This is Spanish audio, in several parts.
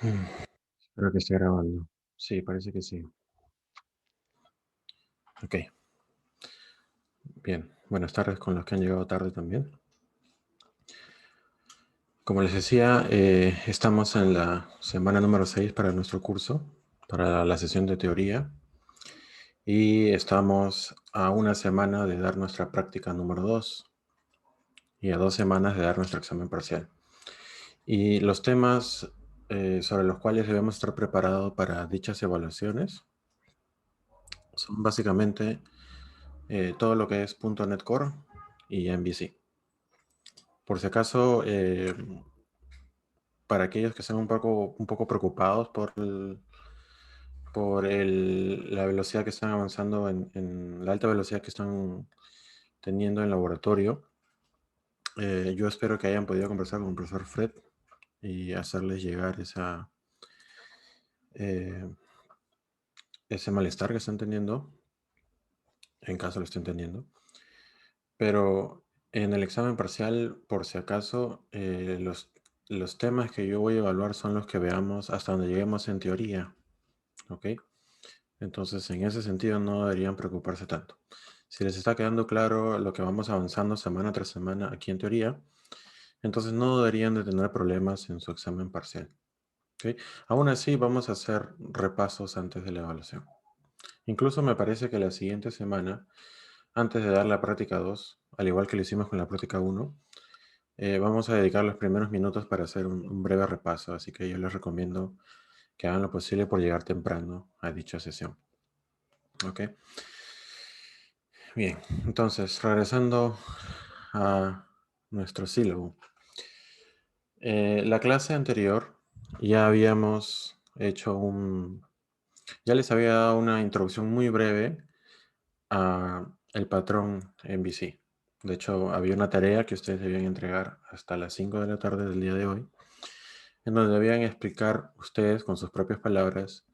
Espero que esté grabando. Sí, parece que sí. Ok, bien. Buenas tardes con los que han llegado tarde también. Como les decía, estamos en la semana número 6 para nuestro curso, para la sesión de teoría. Y estamos a una semana de dar nuestra práctica número 2 y a 2 semanas de dar nuestro examen parcial. Y los temas sobre los cuales debemos estar preparados para dichas evaluaciones son básicamente todo lo que es .NET Core y MVC. Por si acaso, para aquellos que están un poco preocupados la velocidad que están avanzando en la alta velocidad que están teniendo en laboratorio, yo espero que hayan podido conversar con el profesor Fred y hacerles llegar eh, ese malestar que están teniendo, en caso lo estén teniendo. Pero en el examen parcial, por si acaso, los temas que yo voy a evaluar son los que veamos hasta donde lleguemos en teoría. ¿Ok? Entonces, en ese sentido, no deberían preocuparse tanto. Si les está quedando claro lo que vamos avanzando semana tras semana aquí en teoría, entonces no deberían de tener problemas en su examen parcial. ¿Ok? Aún así, vamos a hacer repasos antes de la evaluación. Incluso me parece que la siguiente semana, antes de dar la práctica 2, al igual que lo hicimos con la práctica 1, vamos a dedicar los primeros minutos para hacer un breve repaso. Así que yo les recomiendo que hagan lo posible por llegar temprano a dicha sesión. ¿Ok? Bien, entonces, regresando a nuestro sílabo. La clase anterior ya habíamos hecho ya les había dado una introducción muy breve a el patrón MVC. De hecho, había una tarea que ustedes debían entregar hasta las 5 de la tarde del día de hoy, en donde debían explicar ustedes con sus propias palabras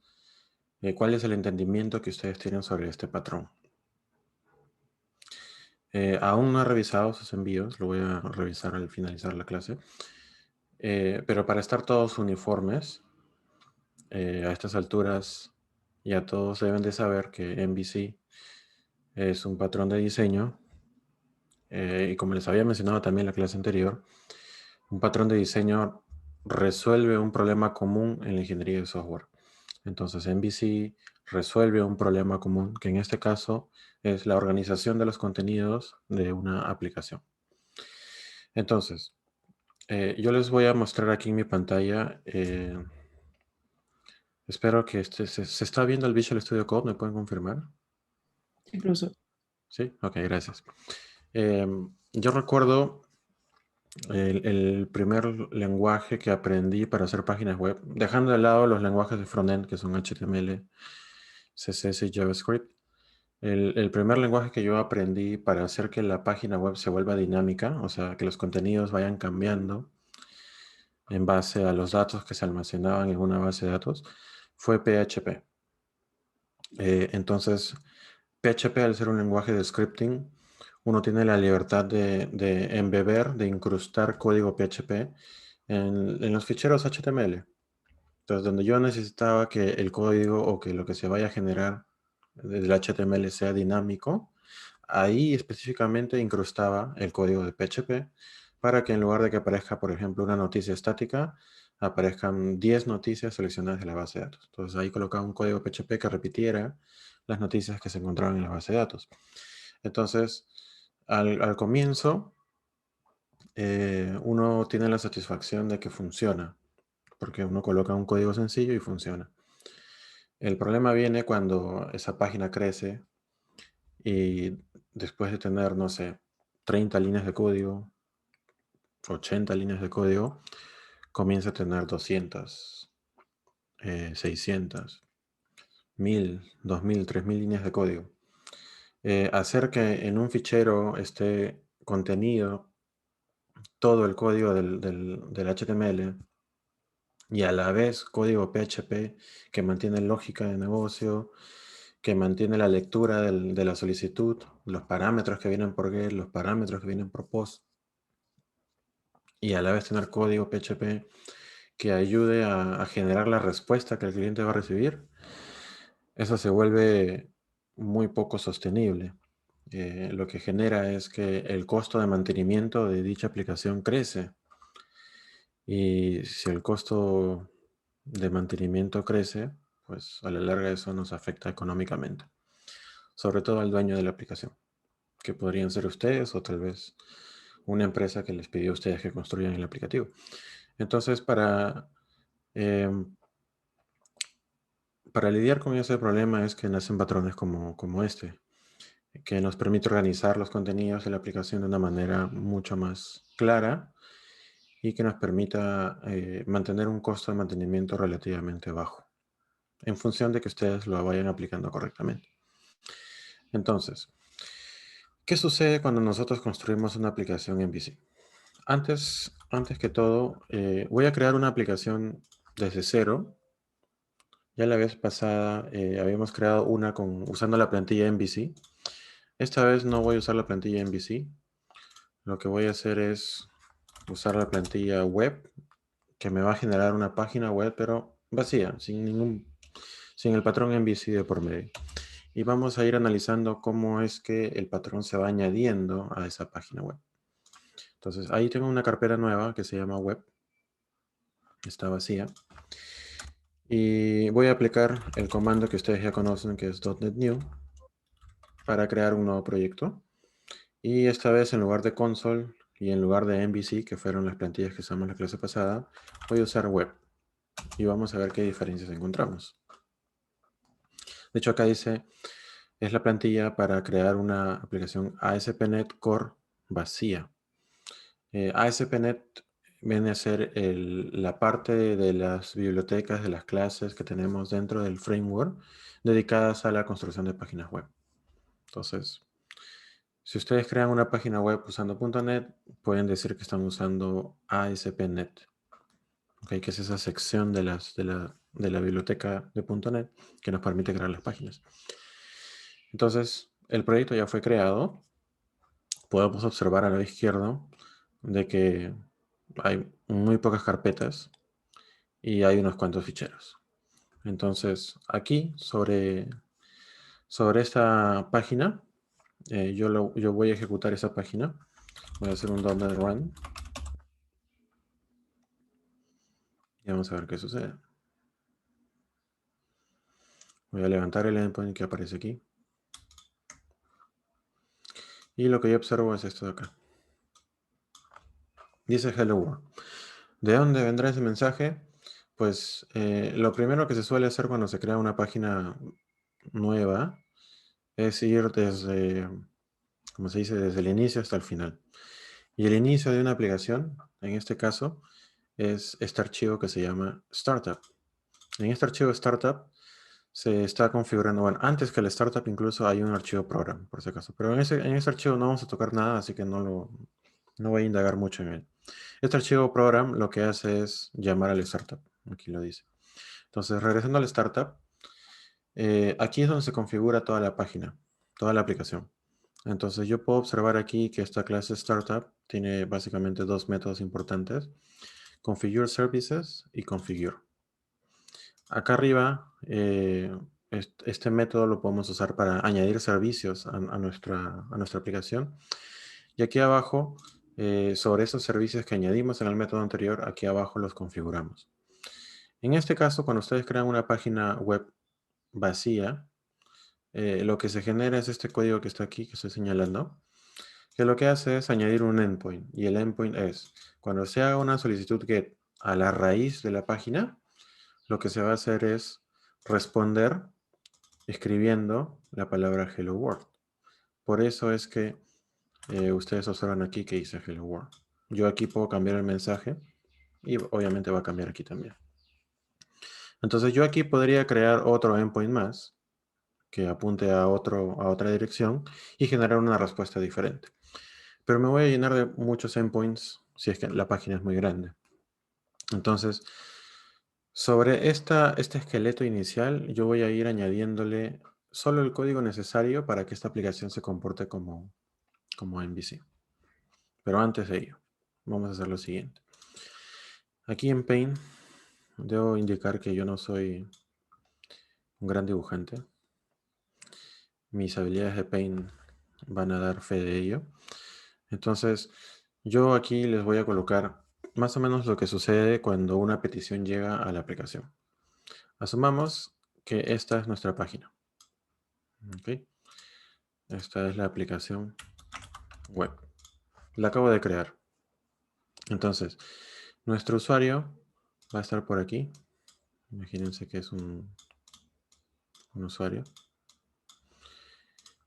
cuál es el entendimiento que ustedes tienen sobre este patrón. Aún no he revisado sus envíos, lo voy a revisar al finalizar la clase. Pero para estar todos uniformes, a estas alturas ya todos deben de saber que MVC es un patrón de diseño. Y como les había mencionado también en la clase anterior, un patrón de diseño resuelve un problema común en la ingeniería de software. Entonces, MVC resuelve un problema común, que en este caso es la organización de los contenidos de una aplicación. Entonces, yo les voy a mostrar aquí en mi pantalla. Espero que se está viendo el Visual Studio Code, ¿me pueden confirmar? Sí, profesor. Sí, ok, gracias. Yo recuerdo el primer lenguaje que aprendí para hacer páginas web, dejando de lado los lenguajes de frontend que son HTML, CSS y JavaScript. El primer lenguaje que yo aprendí para hacer que la página web se vuelva dinámica, o sea, que los contenidos vayan cambiando en base a los datos que se almacenaban en una base de datos, fue PHP. Entonces, PHP, al ser un lenguaje de scripting, uno tiene la libertad de embeber, de incrustar código PHP en los ficheros HTML. Entonces, donde yo necesitaba que el código o que lo que se vaya a generar del HTML sea dinámico, ahí específicamente incrustaba el código de PHP para que en lugar de que aparezca, por ejemplo, una noticia estática, aparezcan 10 noticias seleccionadas de la base de datos. Entonces ahí colocaba un código PHP que repitiera las noticias que se encontraban en la base de datos. Entonces, al comienzo, uno tiene la satisfacción de que funciona, porque uno coloca un código sencillo y funciona. El problema viene cuando esa página crece y después de tener, no sé, 30 líneas de código, 80 líneas de código, comienza a tener 200, 600, 1000, 2000, 3000 líneas de código. Hacer que en un fichero esté contenido todo el código del HTML y a la vez código PHP que mantiene lógica de negocio, que mantiene la lectura de la solicitud, los parámetros que vienen por get, los parámetros que vienen por post, y a la vez tener código PHP que ayude a generar la respuesta que el cliente va a recibir, eso se vuelve muy poco sostenible. Lo que genera es que el costo de mantenimiento de dicha aplicación crece. Y si el costo de mantenimiento crece, pues a la larga eso nos afecta económicamente, sobre todo al dueño de la aplicación, que podrían ser ustedes o tal vez una empresa que les pidió a ustedes que construyan el aplicativo. Entonces, em, para lidiar con ese problema es que nacen patrones como este, que nos permite organizar los contenidos de la aplicación de una manera mucho más clara y que nos permita mantener un costo de mantenimiento relativamente bajo, en función de que ustedes lo vayan aplicando correctamente. Entonces, ¿qué sucede cuando nosotros construimos una aplicación en VC? Antes que todo, voy a crear una aplicación desde cero. Ya la vez pasada habíamos creado una usando la plantilla MVC. Esta vez no voy a usar la plantilla MVC. Lo que voy a hacer es usar la plantilla web, que me va a generar una página web, pero vacía, sin el patrón MVC de por medio. Y vamos a ir analizando cómo es que el patrón se va añadiendo a esa página web. Entonces, ahí tengo una carpeta nueva que se llama web. Está vacía. Y voy a aplicar el comando que ustedes ya conocen, que es .NET New, para crear un nuevo proyecto. Y esta vez, en lugar de console y en lugar de MVC, que fueron las plantillas que usamos la clase pasada, voy a usar web. Y vamos a ver qué diferencias encontramos. De hecho, acá dice, es la plantilla para crear una aplicación ASP.NET Core vacía. ASP.NET viene a ser la parte de las bibliotecas, de las clases que tenemos dentro del framework dedicadas a la construcción de páginas web. Entonces, si ustedes crean una página web usando .NET, pueden decir que están usando ASP.NET, ¿okay? Que es esa sección de la biblioteca de .NET que nos permite crear las páginas. Entonces, el proyecto ya fue creado. Podemos observar a la izquierda de que hay muy pocas carpetas y hay unos cuantos ficheros. Entonces, aquí sobre esta página, yo voy a ejecutar esa página. Voy a hacer un .NET Run y vamos a ver qué sucede. Voy a levantar el endpoint que aparece aquí. Y lo que yo observo es esto de acá. Dice Hello World. ¿De dónde vendrá ese mensaje? Pues lo primero que se suele hacer cuando se crea una página nueva es ir desde, como se dice, desde el inicio hasta el final. Y el inicio de una aplicación, en este caso, es este archivo que se llama Startup. En este archivo Startup se está configurando, bueno, antes que el Startup incluso hay un archivo Program, por si acaso. Pero en ese archivo no vamos a tocar nada, así que no voy a indagar mucho en él. Este archivo Program lo que hace es llamar al Startup. Aquí lo dice. Entonces, regresando al Startup, aquí es donde se configura toda la página, toda la aplicación. Entonces yo puedo observar aquí que esta clase Startup tiene básicamente dos métodos importantes: Configure Services y Configure. Acá arriba, este método lo podemos usar para añadir servicios a nuestra aplicación. Y aquí abajo, sobre esos servicios que añadimos en el método anterior, aquí abajo los configuramos. En este caso, cuando ustedes crean una página web vacía, lo que se genera es este código que está aquí, que estoy señalando, que lo que hace es añadir un endpoint. Y el endpoint es, cuando se haga una solicitud GET a la raíz de la página, lo que se va a hacer es responder escribiendo la palabra Hello World. Por eso es que ustedes observan aquí que dice Hello World. Yo aquí puedo cambiar el mensaje y obviamente va a cambiar aquí también. Entonces yo aquí podría crear otro endpoint más que apunte a otra dirección y generar una respuesta diferente. Pero me voy a llenar de muchos endpoints si es que la página es muy grande. Entonces, sobre este esqueleto inicial, yo voy a ir añadiéndole solo el código necesario para que esta aplicación se comporte como MVC. Pero antes de ello, vamos a hacer lo siguiente. Aquí en Paint Debo indicar que yo no soy un gran dibujante. Mis habilidades de Paint van a dar fe de ello. Entonces, yo aquí les voy a colocar más o menos lo que sucede cuando una petición llega a la aplicación. Asumamos que esta es nuestra página. ¿Ok? Esta es la aplicación web. La acabo de crear. Entonces, nuestro usuario va a estar por aquí. Imagínense que es un usuario.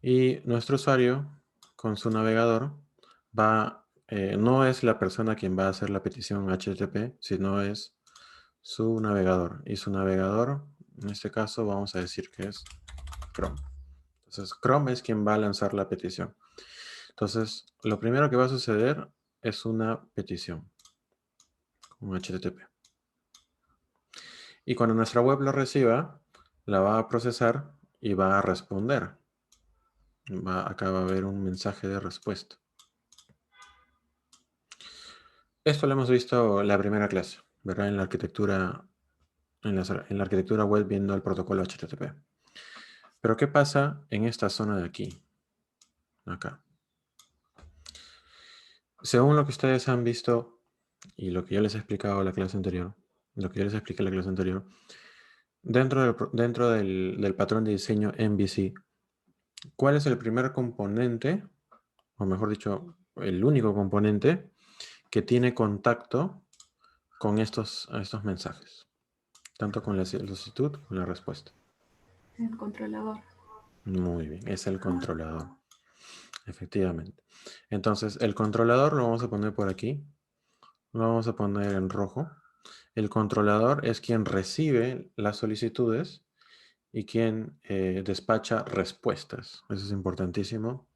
Y nuestro usuario, con su navegador, no es la persona quien va a hacer la petición HTTP, sino es su navegador. Y su navegador, en este caso, vamos a decir que es Chrome. Entonces, Chrome es quien va a lanzar la petición. Entonces, lo primero que va a suceder es una petición, un HTTP. Y cuando nuestra web lo reciba, la va a procesar y va a responder. Acá va a haber un mensaje de respuesta. Esto lo hemos visto en la primera clase, ¿verdad? En la arquitectura, en la arquitectura web viendo el protocolo HTTP. Pero ¿qué pasa en esta zona de aquí? Acá. Según lo que ustedes han visto y lo que yo les he explicado en la clase anterior, lo que yo les expliqué en la clase anterior, dentro del patrón de diseño MVC, ¿cuál es el primer componente, o mejor dicho, el único componente que tiene contacto con estos mensajes? Tanto con la solicitud como con la respuesta. El controlador. Muy bien, es el controlador. Efectivamente. Entonces, el controlador lo vamos a poner por aquí. Lo vamos a poner en rojo. El controlador es quien recibe las solicitudes y quien despacha respuestas. Eso es importantísimo.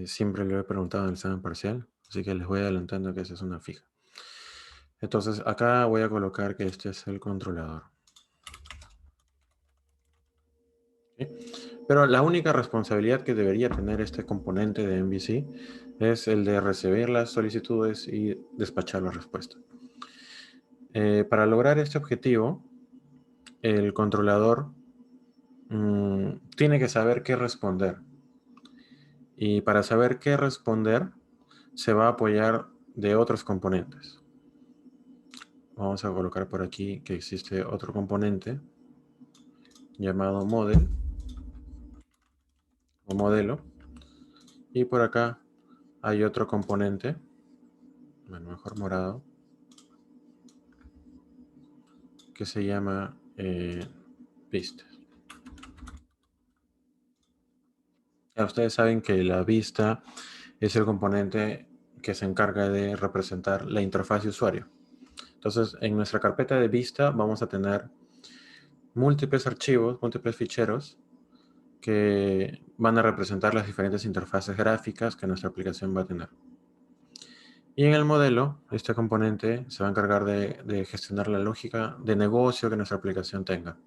Siempre lo he preguntado en el examen parcial, así que les voy adelantando que esa es una fija. Entonces, acá voy a colocar que este es el controlador. ¿Sí? Pero la única responsabilidad que debería tener este componente de MVC es el de recibir las solicitudes y despachar la respuesta. Para lograr este objetivo, el controlador tiene que saber qué responder. Y para saber qué responder, se va a apoyar de otros componentes. Vamos a colocar por aquí que existe otro componente llamado model o modelo. Y por acá hay otro componente, bueno, mejor morado, que se llama vista. Ya ustedes saben que la vista es el componente que se encarga de representar la interfaz de usuario. Entonces, en nuestra carpeta de vista vamos a tener múltiples archivos, múltiples ficheros que van a representar las diferentes interfaces gráficas que nuestra aplicación va a tener. Y en el modelo, este componente se va a encargar de gestionar la lógica de negocio que nuestra aplicación tenga.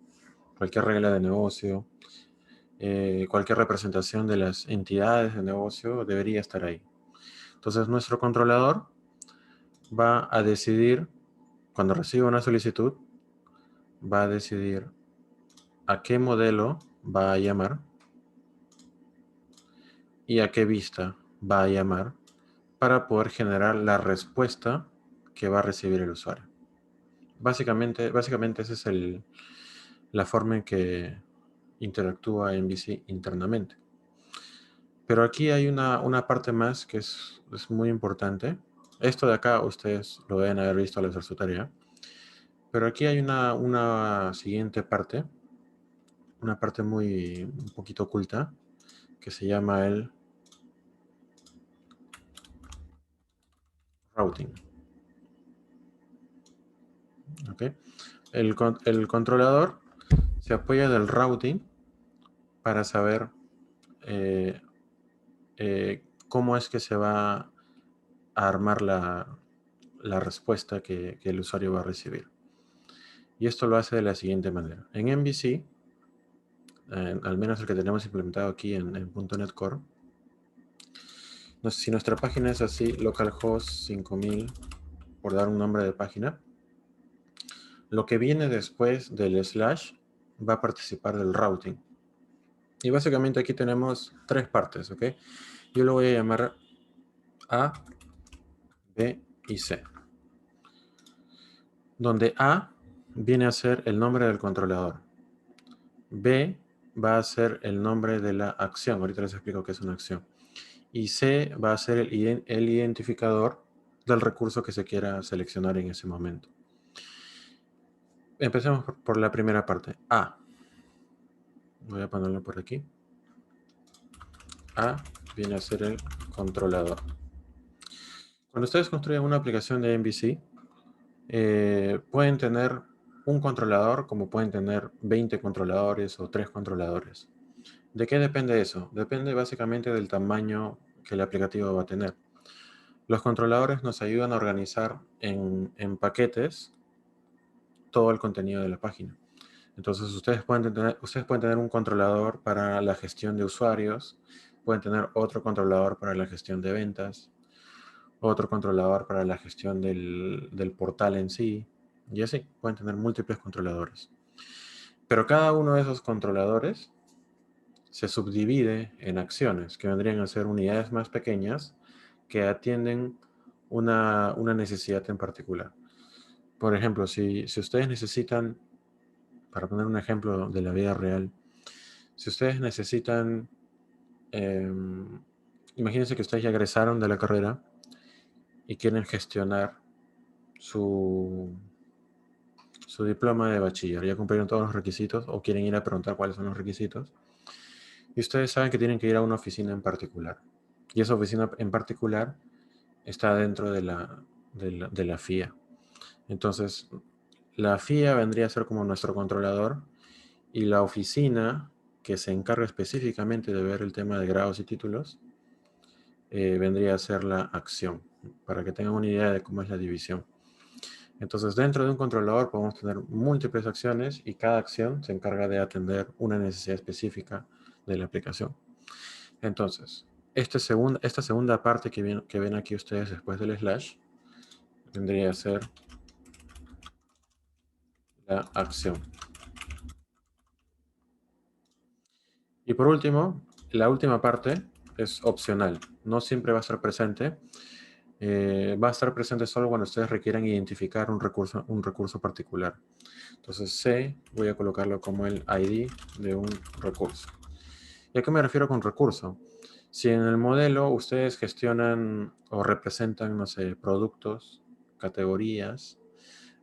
Cualquier regla de negocio, cualquier representación de las entidades de negocio debería estar ahí. Entonces, nuestro controlador va a decidir, cuando reciba una solicitud, va a decidir a qué modelo va a llamar y a qué vista va a llamar para poder generar la respuesta que va a recibir el usuario. Básicamente esa es la forma en que interactúa MVC internamente. Pero aquí hay una parte más que es muy importante. Esto de acá ustedes lo deben haber visto al hacer su tarea. Pero aquí hay una siguiente parte, una parte un poquito oculta, que se llama el routing. ¿Okay? El controlador se apoya del routing para saber cómo es que se va a armar la respuesta que el usuario va a recibir. Y esto lo hace de la siguiente manera. En MVC, al menos el que tenemos implementado aquí en .NET Core, si nuestra página es así, localhost 5000, por dar un nombre de página, Lo que viene después del slash va a participar del routing. Y básicamente aquí tenemos tres partes, ¿ok? Yo lo voy a llamar A, B y C. Donde A viene a ser el nombre del controlador. B va a ser el nombre de la acción. Ahorita les explico qué es una acción. Y C va a ser el identificador del recurso que se quiera seleccionar en ese momento. Empecemos por la primera parte. A. Voy a ponerlo por aquí. A viene a ser el controlador. Cuando ustedes construyen una aplicación de MVC, pueden tener un controlador como pueden tener 20 controladores o 3 controladores. ¿De qué depende eso? Depende básicamente del tamaño que el aplicativo va a tener. Los controladores nos ayudan a organizar en paquetes todo el contenido de la página. Entonces ustedes pueden tener un controlador para la gestión de usuarios, pueden tener otro controlador para la gestión de ventas, otro controlador para la gestión del portal en sí, y así, pueden tener múltiples controladores. Pero cada uno de esos controladores se subdivide en acciones, que vendrían a ser unidades más pequeñas que atienden una necesidad en particular. Por ejemplo, si ustedes necesitan, para poner un ejemplo de la vida real, si ustedes necesitan, imagínense que ustedes ya egresaron de la carrera y quieren gestionar su diploma de bachiller, ya cumplieron todos los requisitos o quieren ir a preguntar cuáles son los requisitos, y ustedes saben que tienen que ir a una oficina en particular. Y esa oficina en particular está dentro de la FIA. Entonces, la FIA vendría a ser como nuestro controlador y la oficina que se encarga específicamente de ver el tema de grados y títulos vendría a ser la acción, para que tengan una idea de cómo es la división. Entonces, dentro de un controlador podemos tener múltiples acciones y cada acción se encarga de atender una necesidad específica de la aplicación. Entonces, esta segunda parte que ven aquí ustedes después del slash vendría a ser la acción. Y por último, la última parte es opcional. No siempre va a estar presente. Va a estar presente solo cuando ustedes requieran identificar un recurso particular. Entonces C voy a colocarlo como el ID de un recurso. ¿Y a qué me refiero con recurso? Si en el modelo ustedes gestionan o representan, no sé, productos, categorías,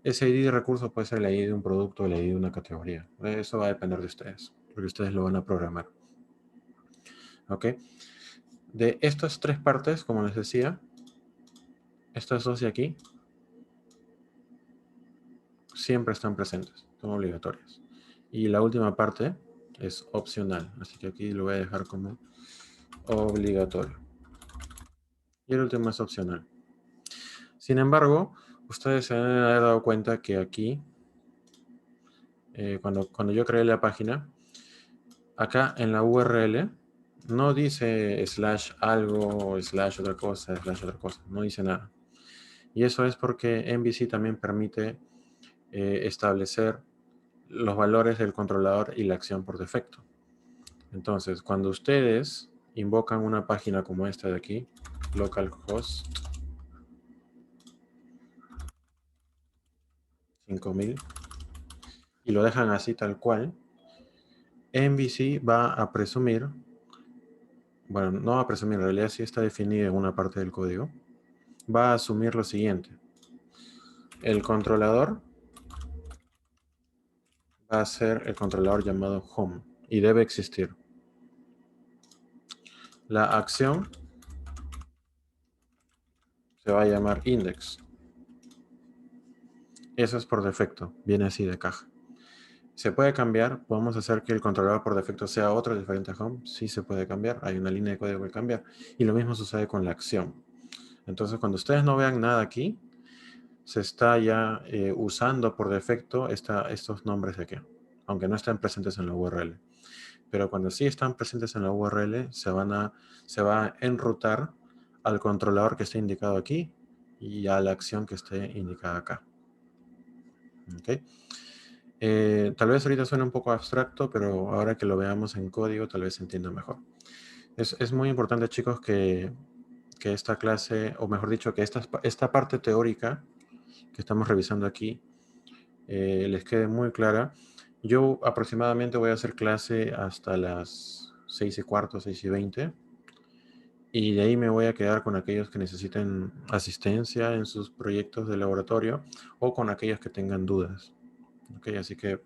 ese ID de recurso puede ser el ID de un producto o el ID de una categoría. Eso va a depender de ustedes, porque ustedes lo van a programar. ¿Ok? De estas tres partes, como les decía, estas dos de aquí siempre están presentes, son obligatorias. Y la última parte es opcional, así que aquí lo voy a dejar como obligatorio. Y el último es opcional. Sin embargo, ustedes se han dado cuenta que aquí, cuando yo creé la página, acá en la URL no dice slash algo, slash otra cosa, no dice nada. Y eso es porque MVC también permite establecer los valores del controlador y la acción por defecto. Entonces, cuando ustedes invocan una página como esta de aquí, localhost 5000, y lo dejan así tal cual, MVC va a presumir, bueno, no va a presumir, en realidad sí está definido en una parte del código, va a asumir lo siguiente. El controlador va a ser el controlador llamado home y debe existir. La acción se va a llamar index. Eso es por defecto, viene así de caja. ¿Se puede cambiar? ¿Podemos hacer que el controlador por defecto sea otro diferente a home? Sí se puede cambiar, hay una línea de código que cambiar. Y lo mismo sucede con la acción. Entonces, cuando ustedes no vean nada aquí, se está ya usando por defecto estos nombres de aquí, aunque no estén presentes en la URL. Pero cuando sí están presentes en la URL, se va a enrutar al controlador que esté indicado aquí y a la acción que esté indicada acá. ¿Ok? Tal vez ahorita suene un poco abstracto, pero ahora que lo veamos en código, tal vez se entienda mejor. Es muy importante, chicos, que esta clase, o mejor dicho, que esta parte teórica que estamos revisando aquí, les quede muy clara. Yo aproximadamente voy a hacer clase hasta las 6:15, 6:20. Y de ahí me voy a quedar con aquellos que necesiten asistencia en sus proyectos de laboratorio o con aquellos que tengan dudas. ¿Ok? Así que,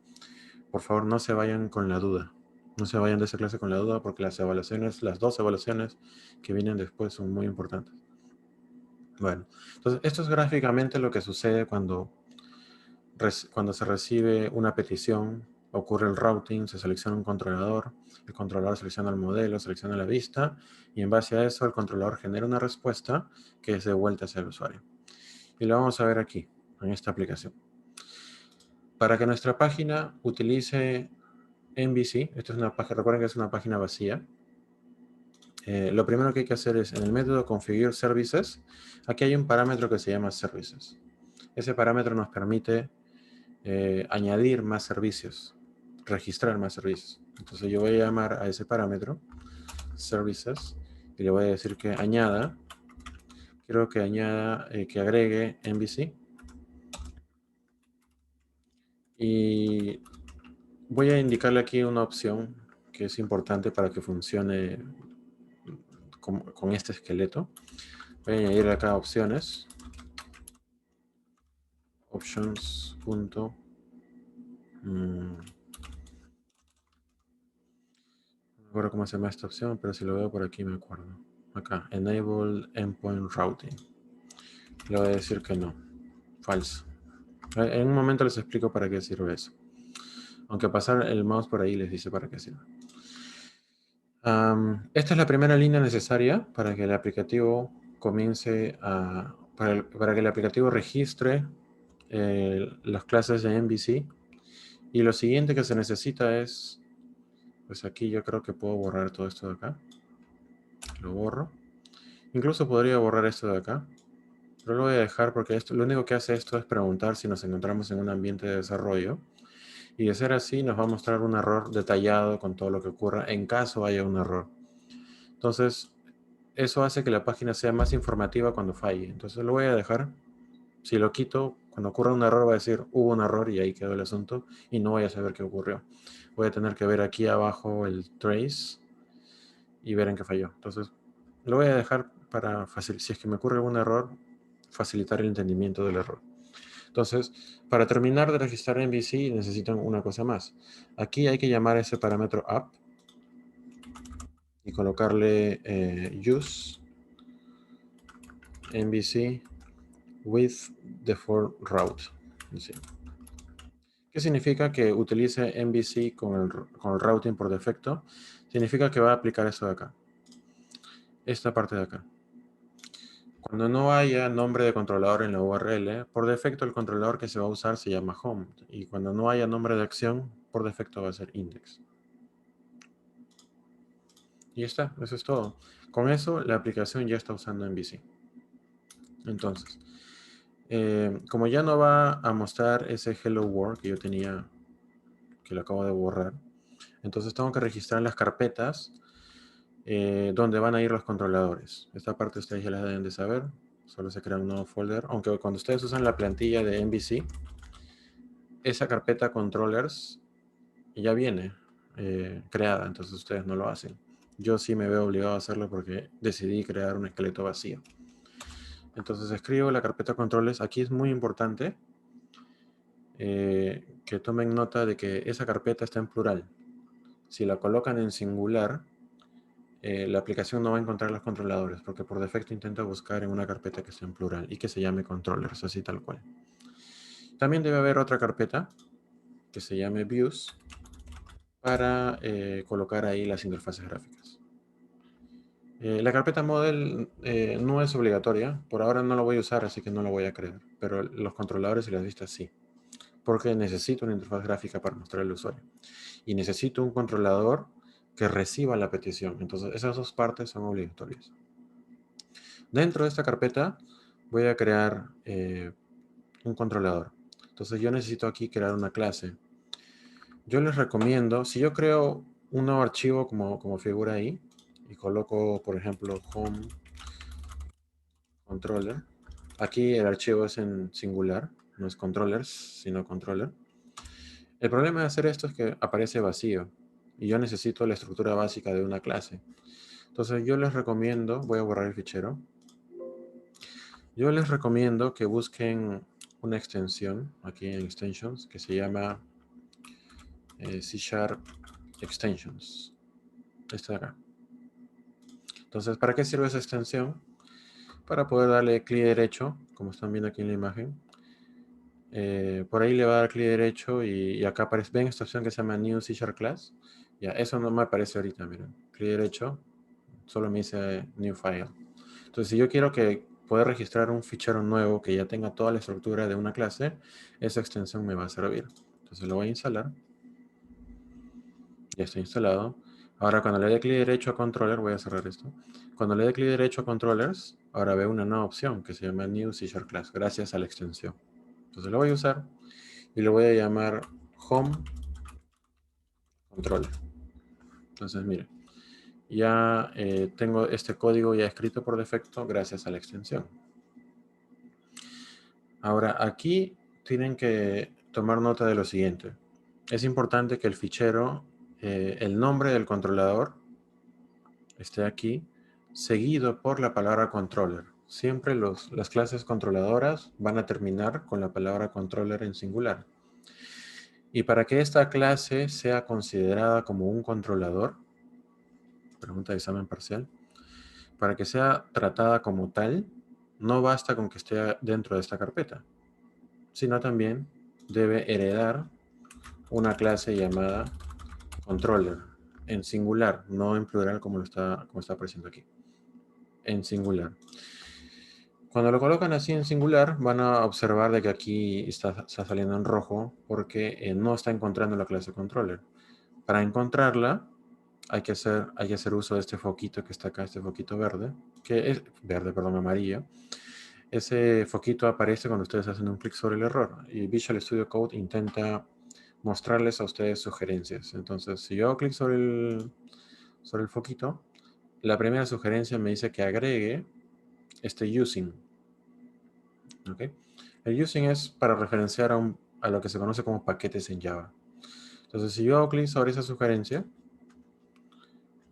por favor, no se vayan con la duda. No se vayan de esa clase con la duda porque las evaluaciones, las 2 evaluaciones que vienen después son muy importantes. Bueno, entonces esto es gráficamente lo que sucede cuando se recibe una petición, ocurre el routing, se selecciona un controlador, el controlador selecciona el modelo, selecciona la vista, y en base a eso el controlador genera una respuesta que es devuelta hacia el usuario. Y lo vamos a ver aquí, en esta aplicación. Para que nuestra página utilice MVC, esta es una página, recuerden que es una página vacía, lo primero que hay que hacer es en el método configure services, aquí hay un parámetro que se llama services. Ese parámetro nos permite añadir más servicios, registrar más servicios. Entonces yo voy a llamar a ese parámetro services y le voy a decir que añada, quiero que añada, que agregue MVC y voy a indicarle aquí una opción que es importante para que funcione con este esqueleto. Voy a añadir acá opciones, options. No me acuerdo cómo se llama esta opción, pero si lo veo por aquí me acuerdo. Acá, Enable Endpoint Routing. Le voy a decir que no, falso. En un momento les explico para qué sirve eso. Aunque pasar el mouse por ahí les dice para qué sirve. Esta es la primera línea necesaria para que el aplicativo comience a... Para que el aplicativo registre las clases de MVC. Y lo siguiente que se necesita es... Pues aquí yo creo que puedo borrar todo esto de acá. Lo borro. Incluso podría borrar esto de acá. Pero lo voy a dejar porque esto, lo único que hace esto es preguntar si nos encontramos en un ambiente de desarrollo. Y de ser así, nos va a mostrar un error detallado con todo lo que ocurra en caso haya un error. Entonces, eso hace que la página sea más informativa cuando falle. Entonces lo voy a dejar. Si lo quito, cuando ocurra un error va a decir hubo un error y ahí quedó el asunto y no voy a saber qué ocurrió. Voy a tener que ver aquí abajo el trace y ver en qué falló. Entonces, lo voy a dejar para facilitar, si es que me ocurre algún error, facilitar el entendimiento del error. Entonces, para terminar de registrar MVC necesitan una cosa más. Aquí hay que llamar a ese parámetro app y colocarle use MVC with default route. ¿Sí? ¿Qué significa que utilice MVC con el routing por defecto? Significa que va a aplicar esto de acá. Esta parte de acá. Cuando no haya nombre de controlador en la URL, por defecto el controlador que se va a usar se llama home. Y cuando no haya nombre de acción, por defecto va a ser index. Y ya está, eso es todo. Con eso la aplicación ya está usando MVC. Entonces, como ya no va a mostrar ese Hello World que yo tenía, que lo acabo de borrar, entonces tengo que registrar las carpetas donde van a ir los controladores. Esta parte ustedes ya la deben de saber. Solo se crea un nuevo folder. Aunque cuando ustedes usan la plantilla de MVC, esa carpeta controllers ya viene creada, entonces ustedes no lo hacen. Yo sí me veo obligado a hacerlo porque decidí crear un esqueleto vacío. Entonces escribo la carpeta controles. Aquí es muy importante que tomen nota de que esa carpeta está en plural. Si la colocan en singular, la aplicación no va a encontrar los controladores porque por defecto intenta buscar en una carpeta que esté en plural y que se llame controllers, así tal cual. También debe haber otra carpeta que se llame views para colocar ahí las interfaces gráficas. La carpeta model no es obligatoria, por ahora no la voy a usar, así que no la voy a crear, pero los controladores y las vistas sí, porque necesito una interfaz gráfica para mostrar al usuario y necesito un controlador que reciba la petición, entonces esas dos partes son obligatorias. Dentro de esta carpeta voy a crear un controlador. Entonces yo necesito aquí crear una clase. Yo les recomiendo, si yo creo un nuevo archivo como figura ahí, y coloco, por ejemplo, home controller. Aquí el archivo es en singular, no es controllers, sino controller. El problema de hacer esto es que aparece vacío, y yo necesito la estructura básica de una clase. Entonces yo les recomiendo, voy a borrar el fichero, yo les recomiendo que busquen una extensión, aquí en extensions, que se llama C# extensions. Esta de acá. Entonces, ¿para qué sirve esa extensión? Para poder darle clic derecho, como están viendo aquí en la imagen. Por ahí le va a dar clic derecho y acá aparece, ven esta opción que se llama New C# Class. Ya, eso no me aparece ahorita, miren. Clic derecho, solo me dice New File. Entonces, si yo quiero poder registrar un fichero nuevo que ya tenga toda la estructura de una clase, esa extensión me va a servir. Entonces lo voy a instalar. Ya está instalado. Ahora cuando le dé clic derecho a controller, voy a cerrar esto. Cuando le dé clic derecho a controllers, ahora veo una nueva opción que se llama New C# Class, gracias a la extensión. Entonces lo voy a usar y lo voy a llamar Home Controller. Entonces mire, ya tengo este código ya escrito por defecto gracias a la extensión. Ahora aquí tienen que tomar nota de lo siguiente. Es importante que el fichero, el nombre del controlador esté aquí, seguido por la palabra controller. Siempre las clases controladoras van a terminar con la palabra controller en singular. Y para que esta clase sea considerada como un controlador, pregunta de examen parcial, para que sea tratada como tal, no basta con que esté dentro de esta carpeta, sino también debe heredar una clase llamada controller, en singular, no en plural como está apareciendo aquí, en singular. Cuando lo colocan así en singular, van a observar de que aquí está saliendo en rojo porque no está encontrando la clase controller. Para encontrarla, hay que hacer uso de este foquito que está acá, este foquito verde, que es verde, perdón, amarillo. Ese foquito aparece cuando ustedes hacen un clic sobre el error y Visual Studio Code intenta mostrarles a ustedes sugerencias. Entonces, si yo hago clic sobre el foquito, la primera sugerencia me dice que agregue este using. ¿Okay? El using es para referenciar a lo que se conoce como paquetes en Java. Entonces, si yo hago clic sobre esa sugerencia,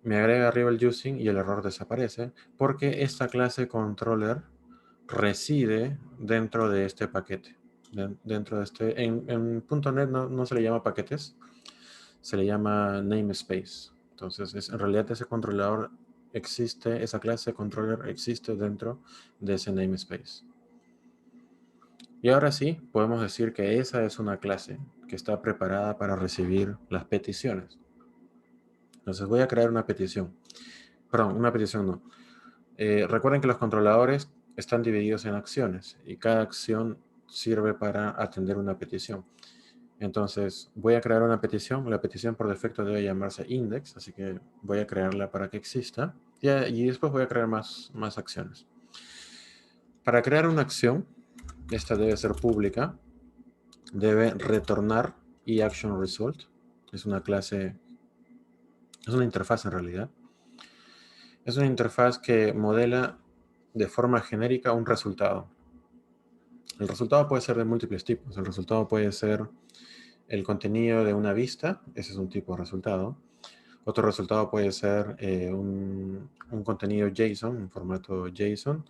me agrega arriba el using y el error desaparece porque esta clase controller reside dentro de este paquete. Dentro de este, en .NET no se le llama paquetes, se le llama namespace. Entonces, en realidad ese controlador existe, esa clase controller existe dentro de ese namespace. Y ahora sí, podemos decir que esa es una clase que está preparada para recibir las peticiones. Entonces voy a crear una petición. Perdón, una petición no. Recuerden que los controladores están divididos en acciones y cada acción sirve para atender una petición. Entonces voy a crear una petición. La petición por defecto debe llamarse index, así que voy a crearla para que exista. Y después voy a crear más acciones. Para crear una acción, esta debe ser pública, debe retornar eActionResult. Es una clase, es una interfaz en realidad. Es una interfaz que modela de forma genérica un resultado. El resultado puede ser de múltiples tipos. El resultado puede ser el contenido de una vista, ese es un tipo de resultado. Otro resultado puede ser un contenido JSON, un formato JSON.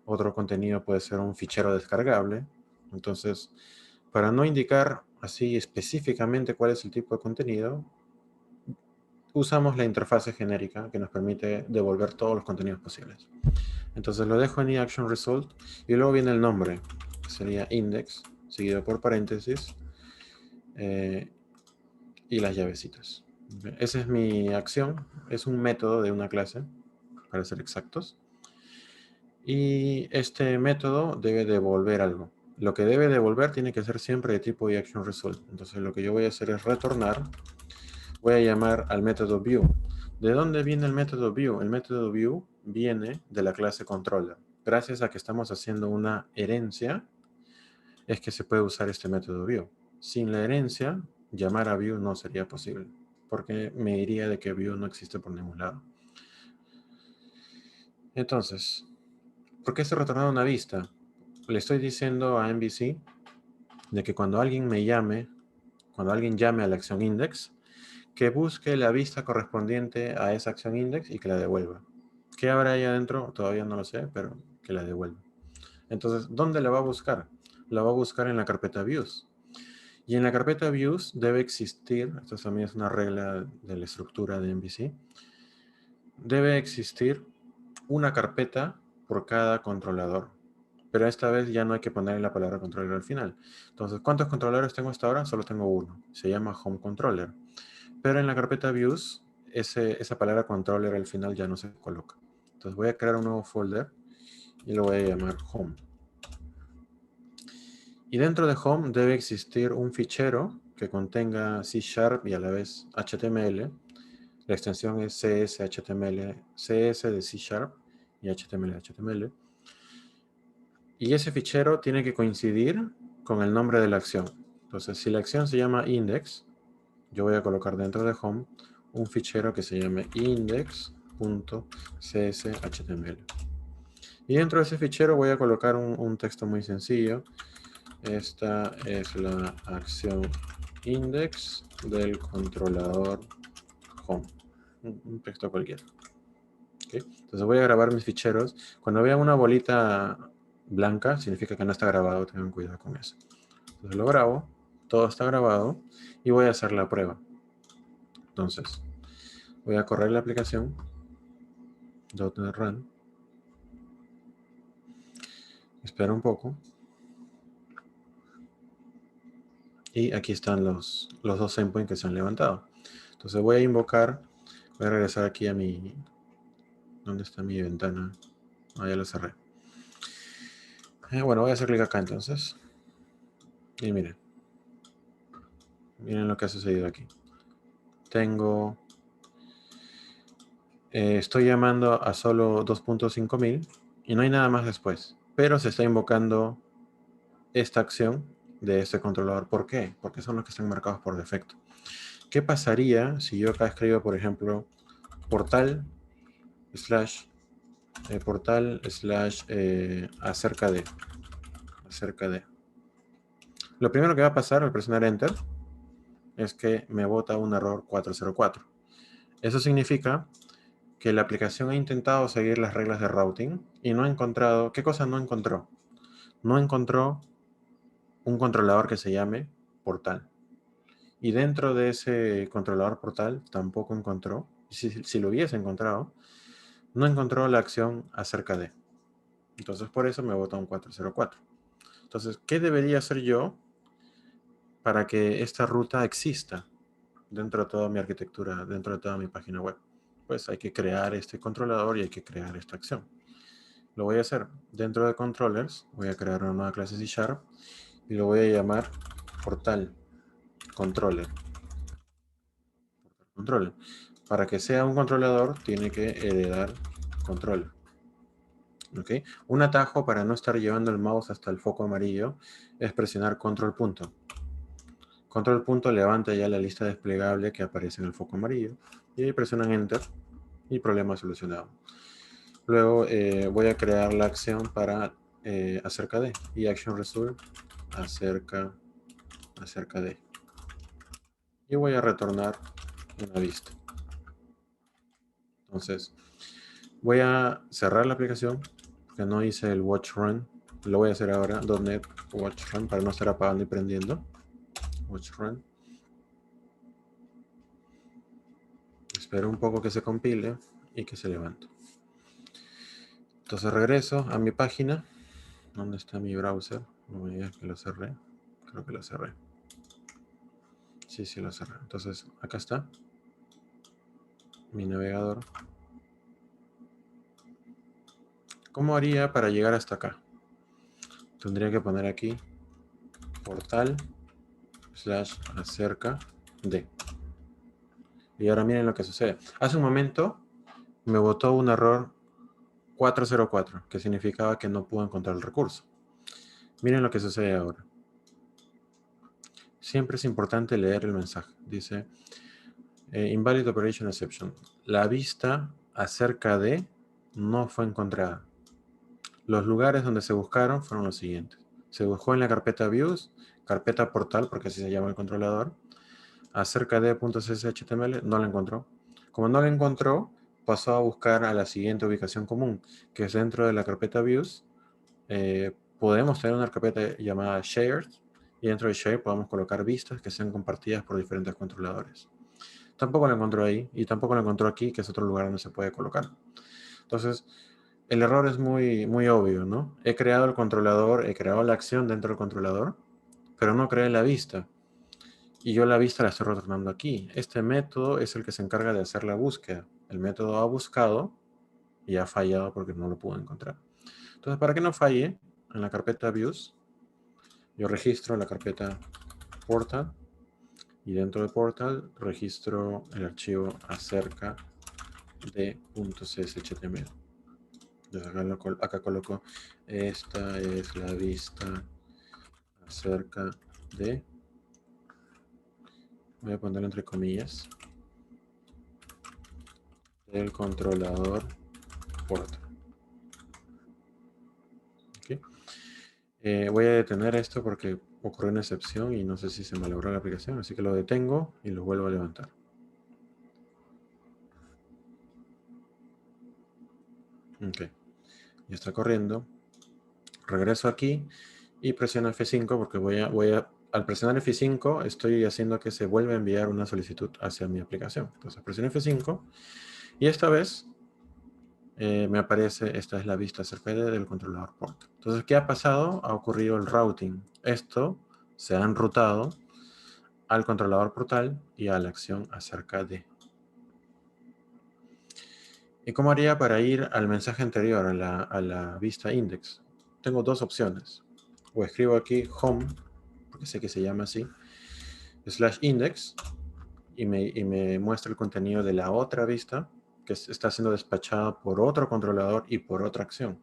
Otro contenido puede ser un fichero descargable. Entonces, para no indicar así específicamente cuál es el tipo de contenido, usamos la interfase genérica que nos permite devolver todos los contenidos posibles. Entonces lo dejo en eActionResult y luego viene el nombre, que sería index, seguido por paréntesis y las llavecitas. Esa es mi acción, es un método de una clase, para ser exactos. Y este método debe devolver algo. Lo que debe devolver tiene que ser siempre de tipo eActionResult. Entonces lo que yo voy a hacer es retornar. Voy a llamar al método view. ¿De dónde viene el método view? El método view viene de la clase controller. Gracias a que estamos haciendo una herencia, es que se puede usar este método view. Sin la herencia, llamar a view no sería posible, porque me diría de que view no existe por ningún lado. Entonces, ¿por qué se retorna una vista? Le estoy diciendo a MVC de que cuando alguien llame a la acción index, que busque la vista correspondiente a esa acción index y que la devuelva. ¿Qué habrá ahí adentro? Todavía no lo sé, pero que la devuelva. Entonces, ¿dónde la va a buscar? La va a buscar en la carpeta views. Y en la carpeta views debe existir, esto también es una regla de la estructura de MVC, debe existir una carpeta por cada controlador. Pero esta vez ya no hay que ponerle la palabra controller al final. Entonces, ¿cuántos controladores tengo hasta ahora? Solo tengo uno. Se llama home controller. Pero en la carpeta views, esa palabra controller al final ya no se coloca. Entonces voy a crear un nuevo folder y lo voy a llamar home. Y dentro de home debe existir un fichero que contenga C# y a la vez HTML. La extensión es CS/HTML, CS de C# y HTML. Y ese fichero tiene que coincidir con el nombre de la acción. Entonces, si la acción se llama index, yo voy a colocar dentro de home un fichero que se llame index.cshtml. Y dentro de ese fichero voy a colocar un texto muy sencillo. Esta es la acción index del controlador home. Un texto cualquiera. ¿Okay? Entonces voy a grabar mis ficheros. Cuando vea una bolita blanca, significa que no está grabado. Tengan cuidado con eso. Entonces lo grabo. Todo está grabado. Y voy a hacer la prueba. Entonces, voy a correr la aplicación. .NET Run. Espera un poco. Y aquí están los dos endpoints que se han levantado. Entonces voy a invocar. Voy a regresar aquí a mi... ¿Dónde está mi ventana? Ah, ya lo cerré. Bueno, voy a hacer clic acá entonces. Y miren. Miren lo que ha sucedido aquí. Tengo... estoy llamando a solo 2.5000 y no hay nada más después. Pero se está invocando esta acción de este controlador. ¿Por qué? Porque son los que están marcados por defecto. ¿Qué pasaría si yo acá escribo, por ejemplo, portal slash acerca de? Lo primero que va a pasar al presionar enter es que me bota un error 404. Eso significa que la aplicación ha intentado seguir las reglas de routing y no ha encontrado... ¿Qué cosa no encontró? No encontró un controlador que se llame portal. Y dentro de ese controlador portal tampoco encontró, si lo hubiese encontrado, no encontró la acción acerca de. Entonces por eso me bota un 404. Entonces, ¿qué debería hacer yo para que esta ruta exista dentro de toda mi arquitectura, dentro de toda mi página web? Pues hay que crear este controlador y hay que crear esta acción. Lo voy a hacer dentro de controllers. Voy a crear una nueva clase C# y lo voy a llamar portal controller. Para que sea un controlador, tiene que heredar controller. ¿Okay? Un atajo para no estar llevando el mouse hasta el foco amarillo es presionar control punto. Control punto levanta ya la lista desplegable que aparece en el foco amarillo y ahí presionan enter y problema solucionado. Luego voy a crear la acción para acerca de y action result acerca de y voy a retornar una vista. Entonces voy a cerrar la aplicación porque no hice el watch run. Lo voy a hacer ahora, .NET watch run, para no estar apagando y prendiendo. Watch run. Espero un poco que se compile y que se levante. Entonces regreso a mi página. ¿Dónde está mi browser? No me digas que lo cerré. Creo que lo cerré. Sí, lo cerré. Entonces acá está mi navegador. ¿Cómo haría para llegar hasta acá? Tendría que poner aquí portal / acerca de. Y ahora miren lo que sucede. Hace un momento me botó un error 404, que significaba que no pudo encontrar el recurso. Miren lo que sucede ahora. siempre es importante leer el mensaje. Dice, invalid operation exception. La vista acerca de no fue encontrada. Los lugares donde se buscaron fueron los siguientes. Se buscó en la carpeta views, carpeta portal, porque así se llama el controlador. Acerca de .cshtml no la encontró. Como no la encontró, pasó a buscar a la siguiente ubicación común, que es dentro de la carpeta views. Podemos tener una carpeta llamada shared, y dentro de share podemos colocar vistas que sean compartidas por diferentes controladores. Tampoco la encontró ahí, y tampoco la encontró aquí, que es otro lugar donde se puede colocar. Entonces, el error es muy, muy obvio, ¿no? He creado el controlador, he creado la acción dentro del controlador, pero no creé la vista. Y yo la vista la estoy retornando aquí. Este método es el que se encarga de hacer la búsqueda. El método ha buscado y ha fallado porque no lo pudo encontrar. Entonces, para que no falle, en la carpeta views, yo registro la carpeta portal y dentro de portal registro el archivo acerca de .cshtml. Entonces acá coloco, esta es la vista acerca de, voy a ponerlo entre comillas, del controlador portal. ¿Okay? Voy a detener esto porque ocurrió una excepción y no sé si se malogró la aplicación, así que lo detengo y lo vuelvo a levantar. Ok, ya está corriendo. Regreso aquí y presiono F5 porque al presionar F5 estoy haciendo que se vuelva a enviar una solicitud hacia mi aplicación. Entonces presiono F5 y esta vez me aparece, esta es la vista CPD del controlador port. Entonces, ¿qué ha pasado? Ha ocurrido el routing. Esto se ha enrutado al controlador portal y a la acción acerca de. ¿Y cómo haría para ir al mensaje anterior, a la vista index? Tengo dos opciones. O escribo aquí home, porque sé que se llama así, /index, y me muestra el contenido de la otra vista que está siendo despachada por otro controlador y por otra acción.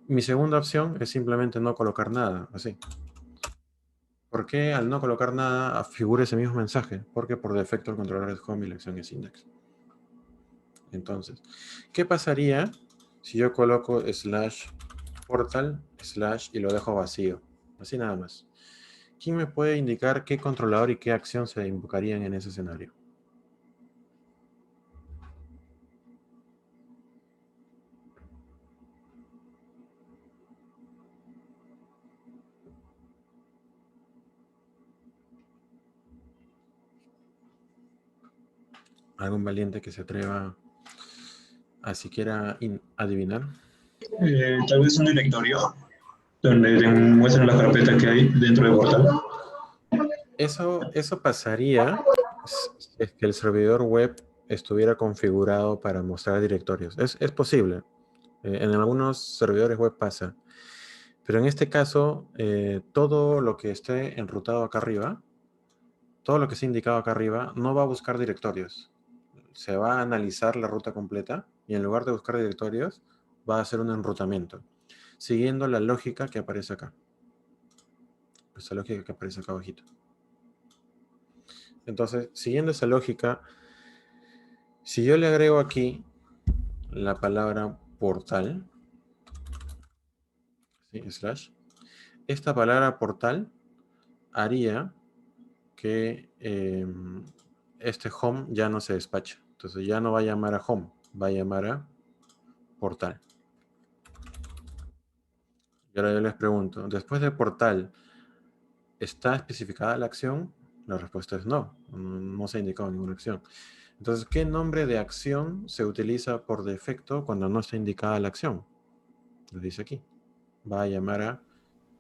Mi segunda opción es simplemente no colocar nada, así. ¿Por qué al no colocar nada figura ese mismo mensaje? Porque por defecto el controlador es home y la acción es index. Entonces, ¿qué pasaría si yo coloco /portal/ y lo dejo vacío? Así nada más. ¿Quién me puede indicar qué controlador y qué acción se invocarían en ese escenario? ¿Algún valiente que se atreva a siquiera adivinar? Tal vez un directorio donde te muestran las carpetas que hay dentro del portal. Eso pasaría si es que el servidor web estuviera configurado para mostrar directorios. Es posible. En algunos servidores web pasa. Pero en este caso, todo lo que esté enrutado acá arriba, todo lo que esté indicado acá arriba, no va a buscar directorios. Se va a analizar la ruta completa y en lugar de buscar directorios, va a hacer un enrutamiento, siguiendo la lógica que aparece acá. Esa lógica que aparece acá abajito. Entonces, siguiendo esa lógica, si yo le agrego aquí la palabra portal, ¿sí? Esta palabra portal haría que este home ya no se despacha. Entonces ya no va a llamar a home, va a llamar a portal. Y ahora yo les pregunto, después de portal, ¿está especificada la acción? La respuesta es no, no se ha indicado ninguna acción. Entonces, ¿qué nombre de acción se utiliza por defecto cuando no está indicada la acción? Lo dice aquí. Va a llamar a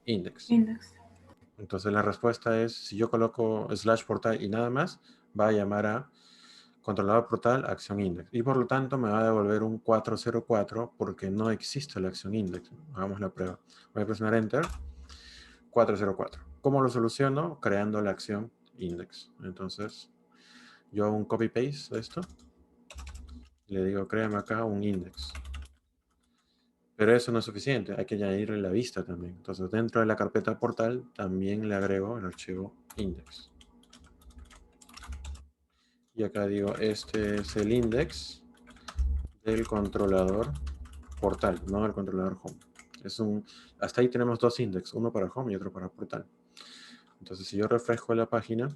index. Index. Entonces la respuesta es, si yo coloco /portal y nada más, va a llamar a controlador portal acción index. Y por lo tanto me va a devolver un 404 porque no existe la acción index. Hagamos la prueba. Voy a presionar enter. 404. ¿Cómo lo soluciono? Creando la acción index. Entonces yo hago un copy paste de esto. Le digo créame acá un index. Pero eso no es suficiente, hay que añadirle la vista también. Entonces, dentro de la carpeta portal también le agrego el archivo index. Y acá digo, este es el index del controlador portal, no el controlador home. Hasta ahí tenemos dos index, uno para home y otro para portal. Entonces, si yo refresco la página,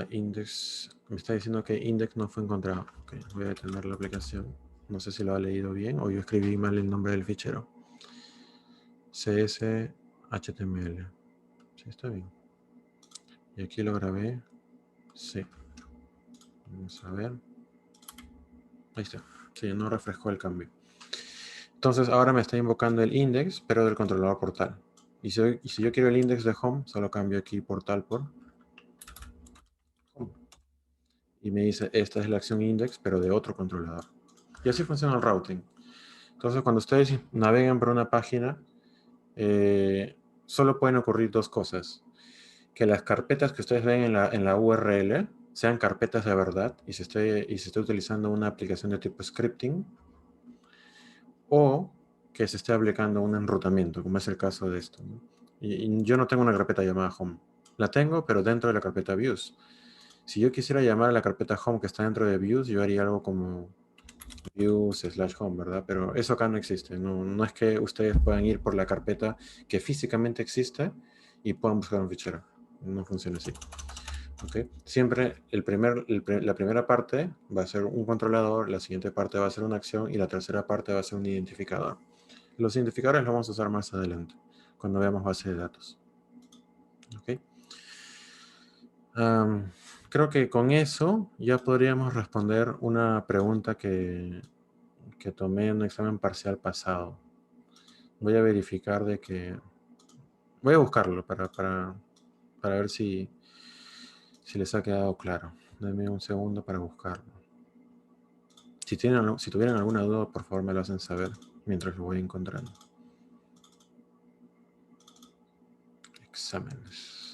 index, me está diciendo que index no fue encontrado. Okay, voy a detener la aplicación. No sé si lo ha leído bien o yo escribí mal el nombre del fichero. CS.html. Sí, está bien. Y aquí lo grabé. Sí. Vamos a ver. Ahí está. Sí, no refrescó el cambio. Entonces ahora me está invocando el index, pero del controlador portal. Y si yo quiero el index de home, solo cambio aquí portal por home. Y me dice, esta es la acción index, pero de otro controlador. Y así funciona el routing. Entonces cuando ustedes navegan por una página, solo pueden ocurrir dos cosas. Que las carpetas que ustedes ven en la URL sean carpetas de verdad y se esté utilizando una aplicación de tipo scripting, o que se esté aplicando un enrutamiento, como es el caso de esto, ¿no? Y yo no tengo una carpeta llamada home. La tengo, pero dentro de la carpeta views. Si yo quisiera llamar a la carpeta home que está dentro de views, yo haría algo como views/home, ¿verdad? Pero eso acá no existe. No es que ustedes puedan ir por la carpeta que físicamente existe y puedan buscar un fichero. No funciona así. ¿Okay? Siempre la primera parte va a ser un controlador, la siguiente parte va a ser una acción y la tercera parte va a ser un identificador. Los identificadores los vamos a usar más adelante, cuando veamos base de datos. ¿Okay? Creo que con eso ya podríamos responder una pregunta que tomé en un examen parcial pasado. Voy a verificar de que... Voy a buscarlo para ver si les ha quedado claro. Denme un segundo para buscarlo. Si tuvieran alguna duda, por favor me lo hacen saber mientras lo voy encontrando. Exámenes.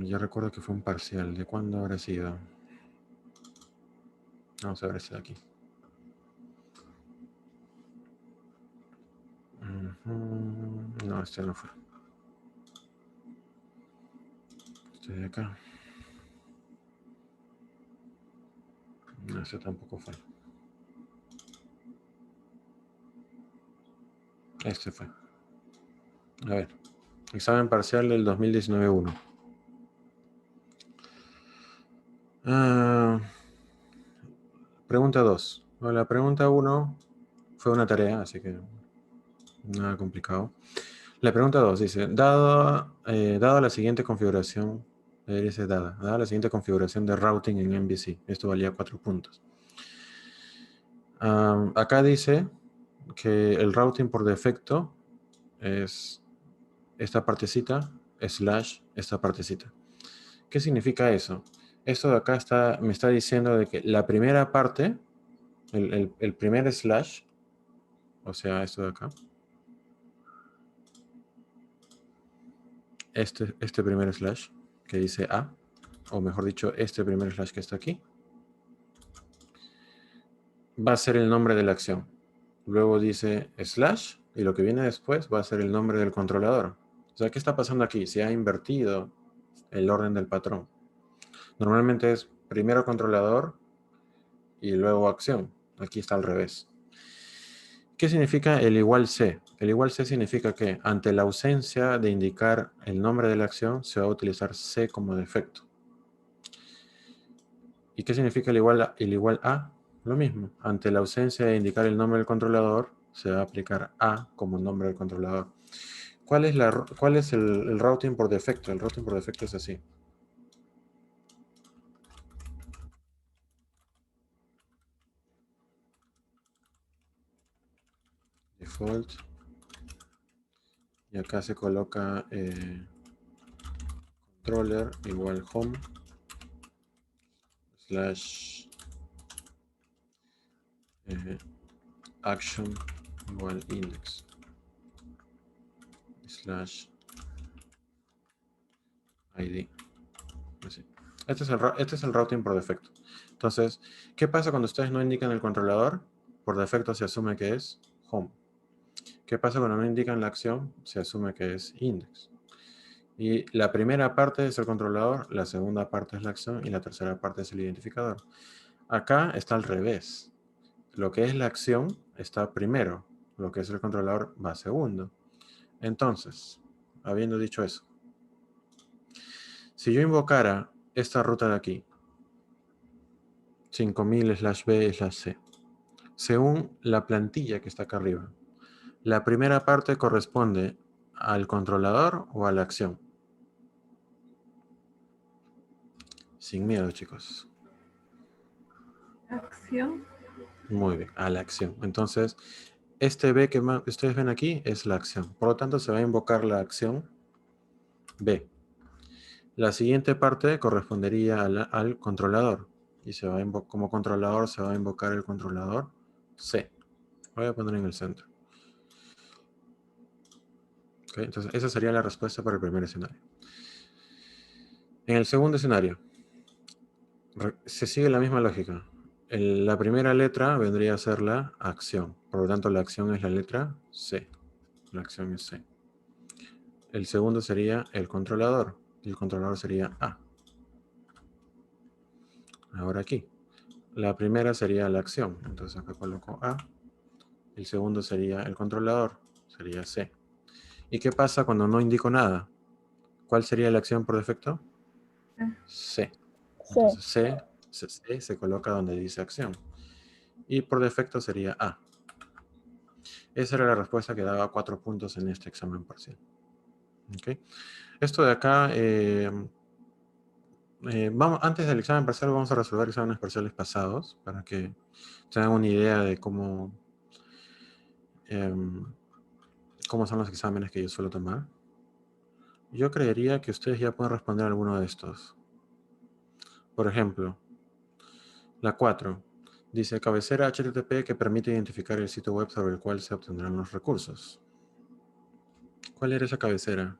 Yo recuerdo que fue un parcial. ¿De cuándo habrá sido? Vamos a ver este de aquí. No, este no fue. Este de acá. No, este tampoco fue. Este fue. A ver. Examen parcial del 2019-1. Pregunta 2. La pregunta 1 fue una tarea, así que nada complicado. La pregunta 2 dice, dado la siguiente configuración, dice dada la siguiente configuración de routing en MVC, esto valía 4 puntos. Acá dice que el routing por defecto es esta partecita / esta partecita. ¿Qué significa eso? Esto de acá me está diciendo de que la primera parte, el primer slash, o sea, esto de acá, este primer slash que dice A, o mejor dicho, este primer slash que está aquí, va a ser el nombre de la acción. Luego dice slash, y lo que viene después va a ser el nombre del controlador. O sea, ¿qué está pasando aquí? Se ha invertido el orden del patrón. Normalmente es primero controlador y luego acción. Aquí está al revés. ¿Qué significa el igual C? El igual C significa que ante la ausencia de indicar el nombre de la acción, se va a utilizar C como defecto. ¿Y qué significa el igual A? Lo mismo. Ante la ausencia de indicar el nombre del controlador, se va a aplicar A como nombre del controlador. ¿Cuál es el routing por defecto? El routing por defecto es así. Default. Y acá se coloca controller igual home slash action igual index slash id. Así. Este es el routing por defecto. Entonces, ¿qué pasa cuando ustedes no indican el controlador? Por defecto se asume que es home. ¿Qué pasa cuando no indican la acción? Se asume que es index. Y la primera parte es el controlador, la segunda parte es la acción y la tercera parte es el identificador. Acá está al revés. Lo que es la acción está primero, lo que es el controlador va segundo. Entonces, habiendo dicho eso, si yo invocara esta ruta de aquí, 5000/b/c, según la plantilla que está acá arriba, la primera parte corresponde al controlador o a la acción. Sin miedo, chicos. Acción. Muy bien, a la acción. Entonces, este B que ustedes ven aquí es la acción. Por lo tanto, se va a invocar la acción B. La siguiente parte correspondería al controlador. Y como controlador se va a invocar el controlador C. Lo voy a poner en el centro. ¿Okay? Entonces, esa sería la respuesta para el primer escenario. En el segundo escenario, se sigue la misma lógica. La primera letra vendría a ser la acción. Por lo tanto, la acción es la letra C. La acción es C. El segundo sería el controlador. Y el controlador sería A. Ahora aquí. La primera sería la acción. Entonces acá coloco A. El segundo sería el controlador. Sería C. ¿Y qué pasa cuando no indico nada? ¿Cuál sería la acción por defecto? C. Entonces C se coloca donde dice acción. Y por defecto sería A. Esa era la respuesta que daba 4 puntos en este examen parcial. ¿Okay? Esto de acá, antes del examen parcial vamos a resolver exámenes parciales pasados para que tengan una idea de cómo son los exámenes que yo suelo tomar. Yo creería que ustedes ya pueden responder alguno de estos. Por ejemplo, la 4 dice cabecera HTTP que permite identificar el sitio web sobre el cual se obtendrán los recursos. ¿Cuál era esa cabecera?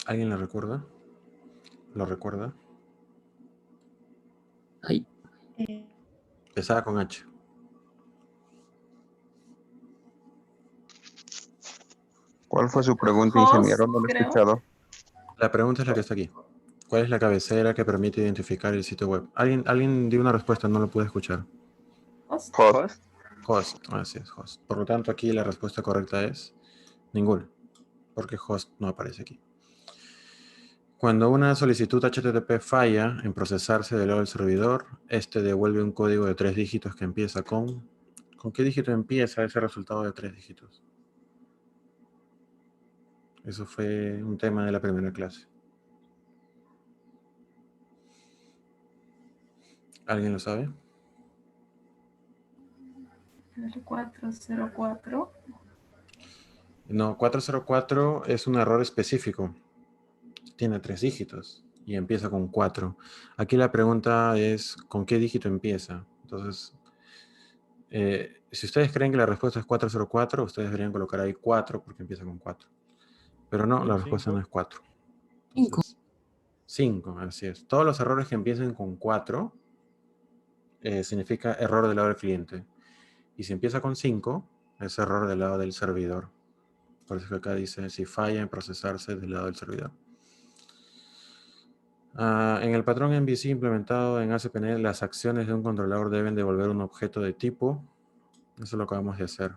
¿Alguien la recuerda? ¿Lo recuerda? Ay, Empezaba con H. ¿Cuál fue su pregunta, Host, ingeniero? No lo he creo. escuchado. La pregunta es la que está aquí. ¿Cuál es la cabecera que permite identificar el sitio web? Alguien dio una respuesta, no lo pude escuchar. Host. Host. Host, así es, host. Por lo tanto, aquí la respuesta correcta es ninguna, porque host no aparece aquí. Cuando una solicitud HTTP falla en procesarse del lado del servidor, este devuelve un código de 3 dígitos que empieza con... ¿Con qué dígito empieza ese resultado de 3 dígitos? Eso fue un tema de la primera clase. ¿Alguien lo sabe? El 404. No, 404 es un error específico. Tiene 3 dígitos y empieza con 4. Aquí la pregunta es, ¿con qué dígito empieza? Entonces, si ustedes creen que la respuesta es 404, ustedes deberían colocar ahí 4 porque empieza con 4. Pero no, la respuesta no es 4. Entonces, 5, así es. Todos los errores que empiecen con 4 significa error del lado del cliente. Y si empieza con 5, es error del lado del servidor. Por eso que acá dice, si falla en procesarse del lado del servidor. En el patrón MVC implementado en ACPNet, las acciones de un controlador deben devolver un objeto de tipo. Eso lo acabamos de hacer.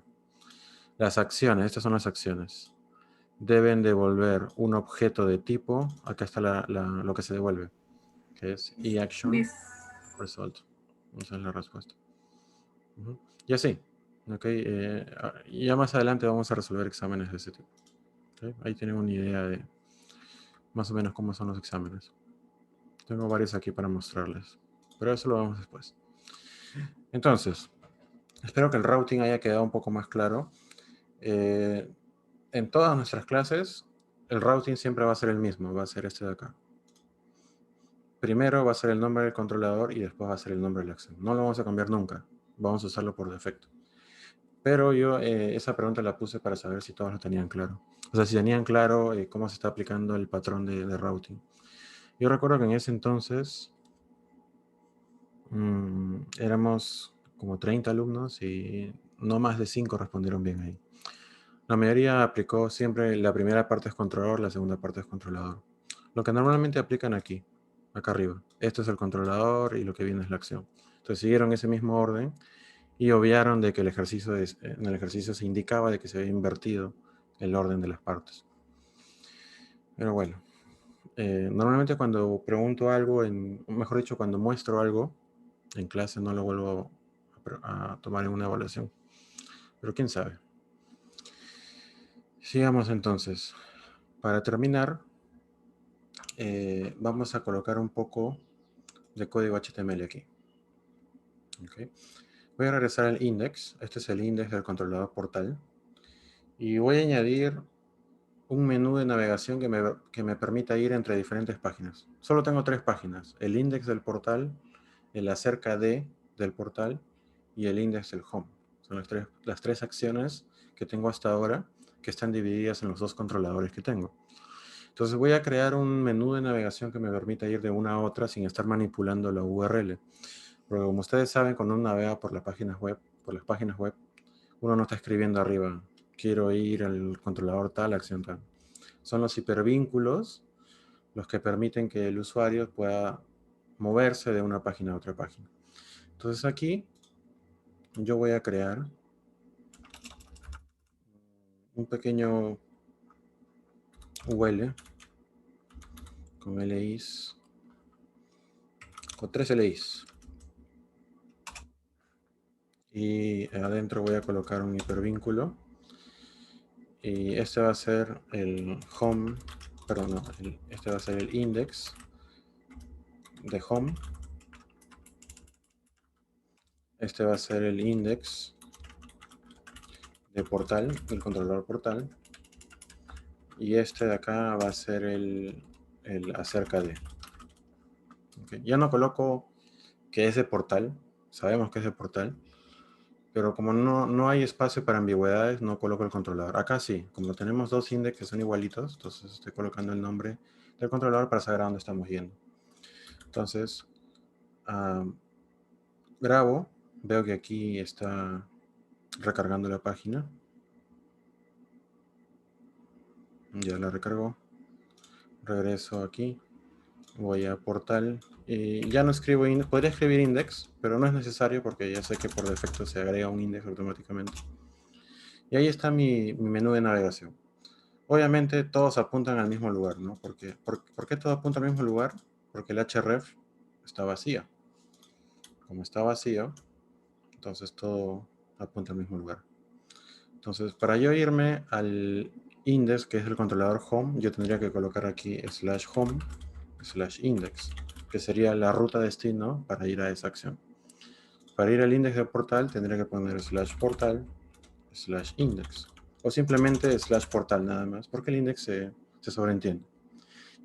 Las acciones, estas son las acciones. Deben devolver un objeto de tipo. Acá está lo que se devuelve, que es eAction result. Esa es la respuesta. Y así. Okay, ya más adelante vamos a resolver exámenes de ese tipo. Okay, ahí tienen una idea de más o menos cómo son los exámenes. Tengo varios aquí para mostrarles, pero eso lo vemos después. Entonces, espero que el routing haya quedado un poco más claro. En todas nuestras clases, el routing siempre va a ser el mismo, va a ser este de acá. Primero va a ser el nombre del controlador y después va a ser el nombre de la acción. No lo vamos a cambiar nunca, vamos a usarlo por defecto. Pero yo esa pregunta la puse para saber si todos lo tenían claro. O sea, si tenían claro cómo se está aplicando el patrón de routing. Yo recuerdo que en ese entonces éramos como 30 alumnos y no más de 5 respondieron bien ahí. La mayoría aplicó siempre la primera parte es controlador, la segunda parte es controlador. Lo que normalmente aplican aquí, acá arriba. Este es el controlador y lo que viene es la acción. Entonces siguieron ese mismo orden y obviaron de que en el ejercicio se indicaba de que se había invertido el orden de las partes. Pero bueno, normalmente cuando pregunto algo, mejor dicho, cuando muestro algo en clase no lo vuelvo a tomar en una evaluación. Pero quién sabe. Sigamos entonces. Para terminar, vamos a colocar un poco de código HTML aquí. Okay. Voy a regresar al index. Este es el index del controlador portal. Y voy a añadir un menú de navegación que me permita ir entre diferentes páginas. Solo tengo 3 páginas. El index del portal, el acerca de del portal y el index del home. Son las tres acciones que tengo hasta ahora que están divididas en los 2 controladores que tengo. Entonces voy a crear un menú de navegación que me permita ir de una a otra sin estar manipulando la URL. Porque como ustedes saben, cuando uno navega por las páginas web, uno no está escribiendo arriba, quiero ir al controlador tal, acción tal. Son los hipervínculos los que permiten que el usuario pueda moverse de una página a otra página. Entonces aquí yo voy a crear un pequeño UL con LIs, con 3 LIs. Y adentro voy a colocar un hipervínculo. Y este va a ser el home, perdón, no, este va a ser el index de home. Este va a ser el index de portal, el controlador portal. Y este de acá va a ser el acerca de. Okay. Ya no coloco que es de portal, sabemos que es de portal, pero como no hay espacio para ambigüedades, no coloco el controlador. Acá sí, como tenemos 2 index que son igualitos, entonces estoy colocando el nombre del controlador para saber a dónde estamos yendo. Entonces, grabo, veo que aquí está recargando la página. Ya la recargó. Regreso aquí. Voy a portal. Y ya no escribo index. Podría escribir index, pero no es necesario porque ya sé que por defecto se agrega un index automáticamente. Y ahí está mi menú de navegación. Obviamente todos apuntan al mismo lugar, ¿no? ¿Por qué todo apunta al mismo lugar? Porque el href está vacío. Como está vacío, entonces todo apunta al mismo lugar. Entonces, para yo irme al index, que es el controlador home, yo tendría que colocar aquí /home /index, que sería la ruta destino para ir a esa acción. Para ir al index de portal, tendría que poner /portal /index. O simplemente /portal nada más, porque el index se sobreentiende.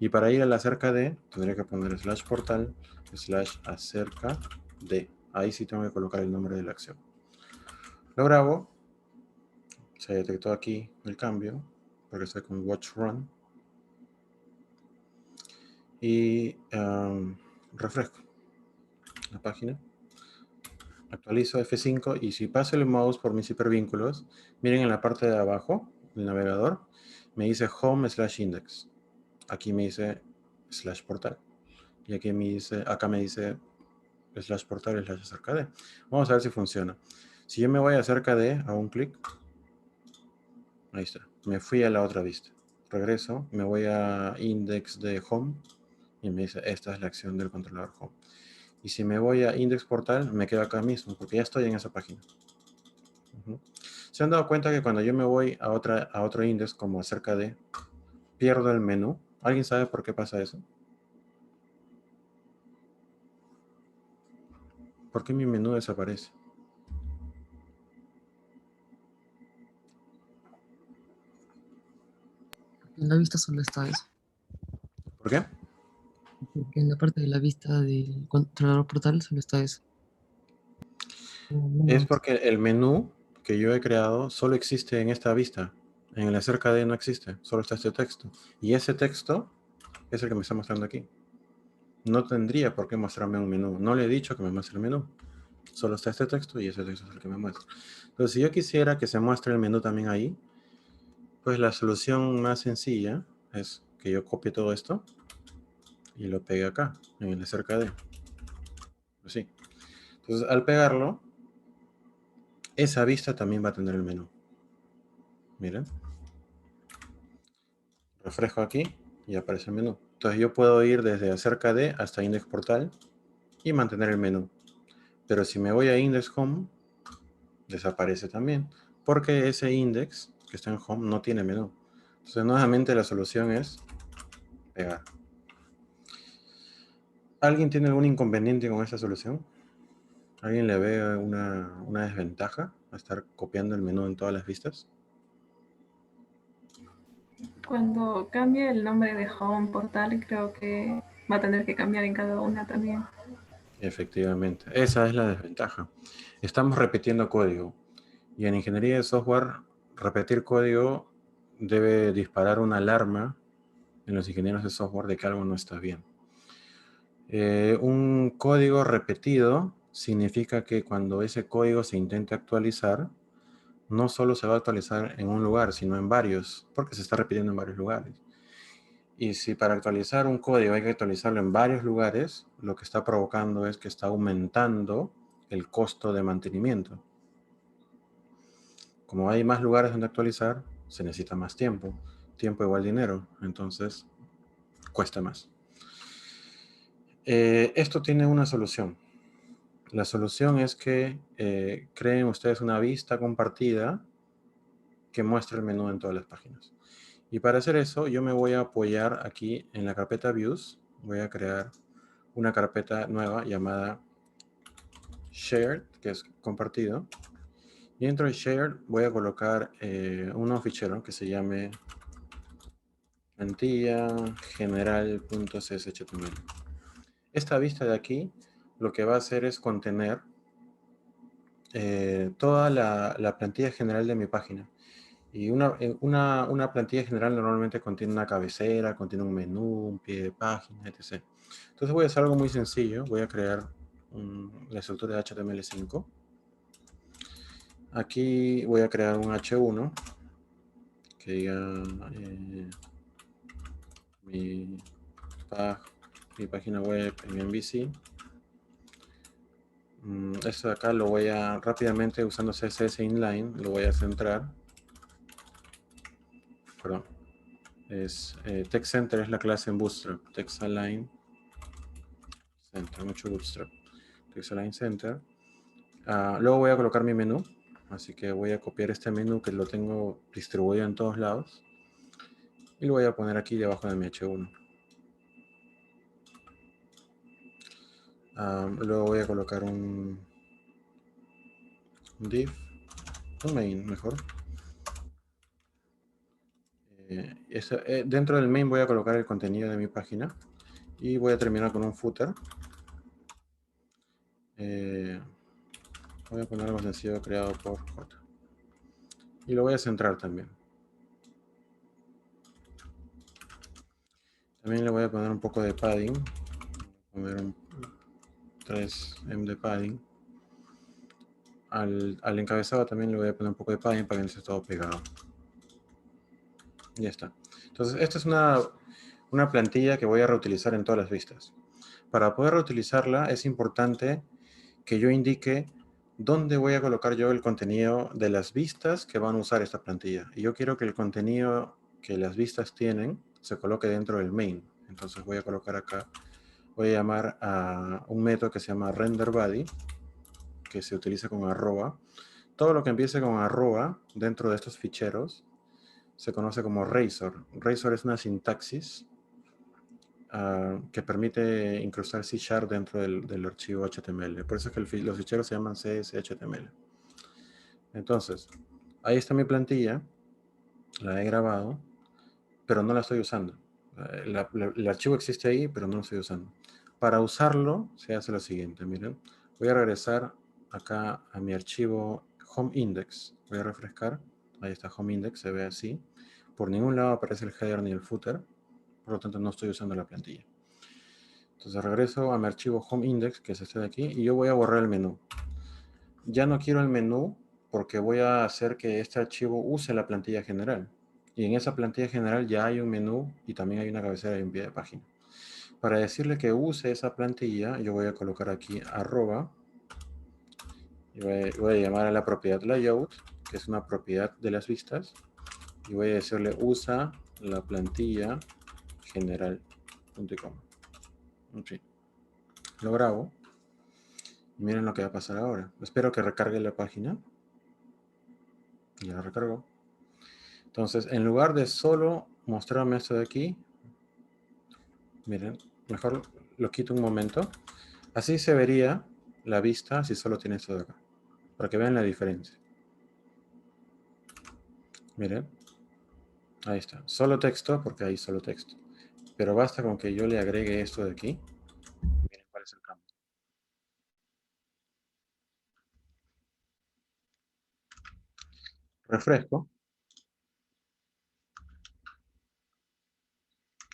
Y para ir a la acerca de, tendría que poner /portal /acerca de. Ahí sí tengo que colocar el nombre de la acción. Lo grabo. Se detectó aquí el cambio, porque estoy con watch run. Y refresco la página. Actualizo F5 y si paso el mouse por mis hipervínculos, miren en la parte de abajo del navegador, me dice home /index. Aquí me dice /portal. Y aquí acá me dice /portal /acerca de. Vamos a ver si funciona. Si yo me voy a acerca de, hago un clic. Ahí está. Me fui a la otra vista. Regreso, me voy a index de home y me dice esta es la acción del controlador home. Y si me voy a index portal, me quedo acá mismo porque ya estoy en esa página. ¿Se han dado cuenta que cuando yo me voy a otro index como acerca de, pierdo el menú? ¿Alguien sabe por qué pasa eso? ¿Por qué mi menú desaparece? En la vista solo está eso. ¿Por qué? Porque en la parte de la vista del controlador portal solo está eso. Es porque el menú que yo he creado solo existe en esta vista. En el acerca de no existe, solo está este texto. Y ese texto es el que me está mostrando aquí. No tendría por qué mostrarme un menú. No le he dicho que me muestre el menú. Solo está este texto y ese texto es el que me muestra. Entonces, si yo quisiera que se muestre el menú también ahí, pues la solución más sencilla es que yo copie todo esto y lo pegue acá, en el acerca de. Así. Entonces, al pegarlo, esa vista también va a tener el menú. Miren. Refresco aquí y aparece el menú. Entonces yo puedo ir desde acerca de hasta index portal y mantener el menú. Pero si me voy a index home, desaparece también, porque ese index que está en home no tiene menú. Entonces nuevamente la solución es pegar. ¿Alguien tiene algún inconveniente con esta solución? ¿Alguien le ve una desventaja a estar copiando el menú en todas las vistas? Cuando cambie el nombre de home portal, creo que va a tener que cambiar en cada una también. Efectivamente, esa es la desventaja. Estamos repitiendo código. Y en ingeniería de software, repetir código debe disparar una alarma en los ingenieros de software de que algo no está bien. Un código repetido significa que cuando ese código se intente actualizar, no solo se va a actualizar en un lugar, sino en varios, porque se está repitiendo en varios lugares. Y si para actualizar un código hay que actualizarlo en varios lugares, lo que está provocando es que está aumentando el costo de mantenimiento. Como hay más lugares donde actualizar, se necesita más tiempo. Tiempo igual dinero, entonces cuesta más. Esto tiene una solución. La solución es que creen ustedes una vista compartida que muestre el menú en todas las páginas. Y para hacer eso, yo me voy a apoyar aquí en la carpeta Views. Voy a crear una carpeta nueva llamada Shared, que es compartido. Y dentro de Shared voy a colocar un nuevo fichero que se llame plantilla general.cshtml. Esta vista de aquí lo que va a hacer es contener toda la plantilla general de mi página. Y una plantilla general normalmente contiene una cabecera, contiene un menú, un pie de página, etc. Entonces voy a hacer algo muy sencillo. Voy a crear la estructura de HTML5. Aquí voy a crear un H1 que diga mi página web en MVC. Esto de acá lo voy a rápidamente, usando CSS inline, lo voy a centrar. Perdón. Text Center es la clase en Bootstrap. Text Align Center, mucho Bootstrap. Text Align Center. Luego voy a colocar mi menú. Así que voy a copiar este menú que lo tengo distribuido en todos lados. Y lo voy a poner aquí debajo de mi H1. Luego voy a colocar un div, un main mejor. Dentro del main voy a colocar el contenido de mi página y voy a terminar con un footer. Voy a poner algo sencillo creado por J. Y lo voy a centrar también. También le voy a poner un poco de padding. Voy a poner un 3M de padding. Al encabezado también le voy a poner un poco de padding para que no esté todo pegado. Ya está. Entonces, esta es una plantilla que voy a reutilizar en todas las vistas. Para poder reutilizarla es importante que yo indique dónde voy a colocar yo el contenido de las vistas que van a usar esta plantilla. Y yo quiero que el contenido que las vistas tienen se coloque dentro del main. Entonces voy a colocar acá, voy a llamar a un método que se llama renderBody, que se utiliza con arroba. Todo lo que empiece con arroba dentro de estos ficheros se conoce como Razor. Razor es una sintaxis que permite incrustar C# dentro del archivo HTML. Por eso es que los ficheros se llaman CSHTML. Entonces, ahí está mi plantilla. La he grabado, pero no la estoy usando. El archivo existe ahí, pero no lo estoy usando. Para usarlo, se hace lo siguiente. Miren, voy a regresar acá a mi archivo Home Index. Voy a refrescar. Ahí está Home Index, se ve así. Por ningún lado aparece el header ni el footer. Por lo tanto, no estoy usando la plantilla. Entonces regreso a mi archivo Home Index, que es este de aquí, y yo voy a borrar el menú. Ya no quiero el menú porque voy a hacer que este archivo use la plantilla general. Y en esa plantilla general ya hay un menú y también hay una cabecera y un pie de página. Para decirle que use esa plantilla, yo voy a colocar aquí arroba. Y voy a llamar a la propiedad layout, que es una propiedad de las vistas. Y voy a decirle usa la plantilla general.com. Okay. Lo grabo. Y miren lo que va a pasar ahora. Espero que recargue la página. Ya la recargó. Entonces, en lugar de solo mostrarme esto de aquí, miren, mejor lo quito un momento. Así se vería la vista si solo tiene esto de acá. Para que vean la diferencia. Miren. Ahí está. Solo texto, porque hay solo texto. Pero basta con que yo le agregue esto de aquí. Miren cuál es el cambio. Refresco.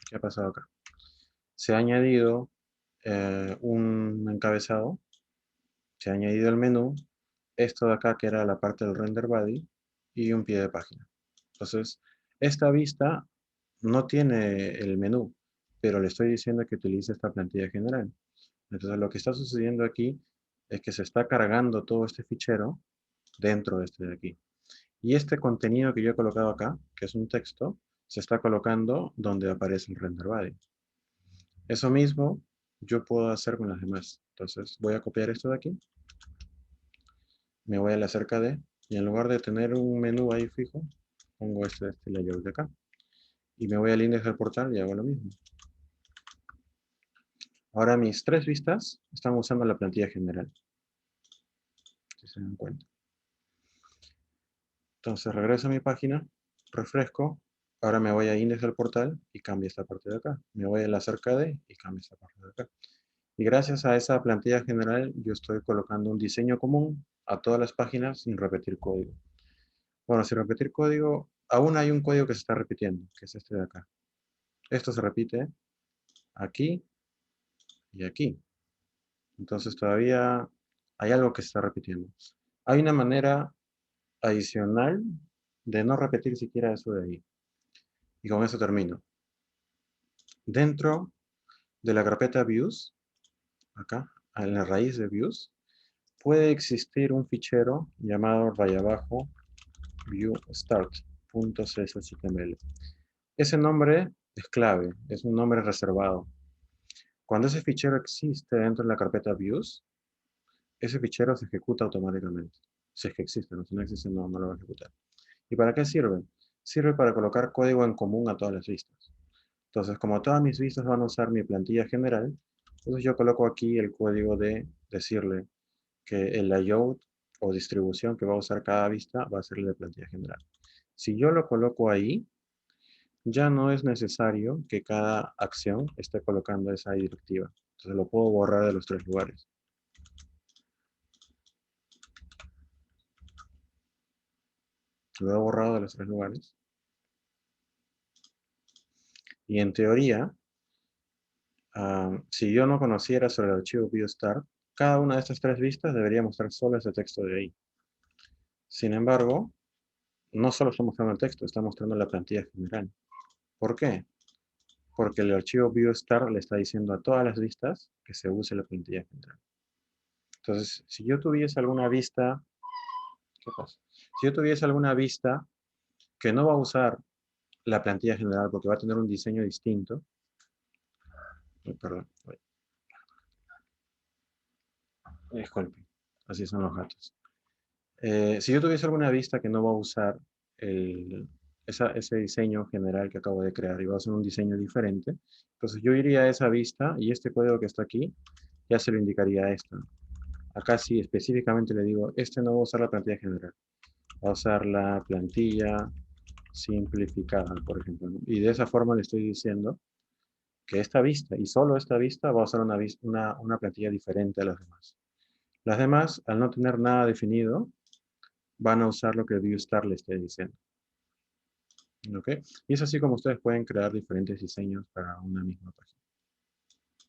¿Qué ha pasado acá? Se ha añadido un encabezado. Se ha añadido el menú. Esto de acá que era la parte del render body. Y un pie de página. Entonces, esta vista no tiene el menú. Pero le estoy diciendo que utilice esta plantilla general. Entonces, lo que está sucediendo aquí es que se está cargando todo este fichero dentro de este de aquí. Y este contenido que yo he colocado acá, que es un texto, se está colocando donde aparece el render body. Eso mismo yo puedo hacer con las demás. Entonces voy a copiar esto de aquí. Me voy a la cerca de, y en lugar de tener un menú ahí fijo, pongo este layout de acá. Y me voy al índice del portal y hago lo mismo. Ahora mis tres vistas están usando la plantilla general. Si se dan cuenta. Entonces regreso a mi página, refresco. Ahora me voy a índice del portal y cambio esta parte de acá. Me voy a la cerca de y cambio esta parte de acá. Y gracias a esa plantilla general, yo estoy colocando un diseño común a todas las páginas sin repetir código. Bueno, sin repetir código, aún hay un código que se está repitiendo, que es este de acá. Esto se repite aquí y aquí. Entonces todavía hay algo que se está repitiendo. Hay una manera adicional de no repetir siquiera eso de ahí. Y con eso termino. Dentro de la carpeta Views, acá, en la raíz de Views, puede existir un fichero llamado raya abajo viewstart.cshtml. Ese nombre es clave, es un nombre reservado. Cuando ese fichero existe dentro de la carpeta Views, ese fichero se ejecuta automáticamente. Si es que existe, ¿no? Si no existe, no lo va a ejecutar. ¿Y para qué sirve? Sirve para colocar código en común a todas las vistas. Entonces, como todas mis vistas van a usar mi plantilla general, entonces yo coloco aquí el código de decirle que el layout o distribución que va a usar cada vista va a ser el de plantilla general. Si yo lo coloco ahí, ya no es necesario que cada acción esté colocando esa directiva. Entonces lo puedo borrar de los tres lugares. Lo he borrado de los tres lugares. Y en teoría, si yo no conociera sobre el archivo viewstart, cada una de estas tres vistas debería mostrar solo ese texto de ahí. Sin embargo, no solo está mostrando el texto, está mostrando la plantilla general. ¿Por qué? Porque el archivo viewstart le está diciendo a todas las vistas que se use la plantilla general. Entonces, si yo tuviese alguna vista, ¿qué pasa? Si yo tuviese alguna vista que no va a usar la plantilla general porque va a tener un diseño distinto, perdón, disculpen, así son los gatos. Si yo tuviese alguna vista que no va a usar ese diseño general que acabo de crear y va a ser un diseño diferente, entonces yo iría a esa vista y este código que está aquí ya se lo indicaría a esta. Acá sí específicamente le digo, este no va a usar la plantilla general, va a usar la plantilla simplificada, por ejemplo, ¿no? Y de esa forma le estoy diciendo que esta vista, y solo esta vista, va a usar una plantilla diferente a las demás. Las demás, al no tener nada definido, van a usar lo que ViewStar les esté diciendo. ¿Ok? Y es así como ustedes pueden crear diferentes diseños para una misma página.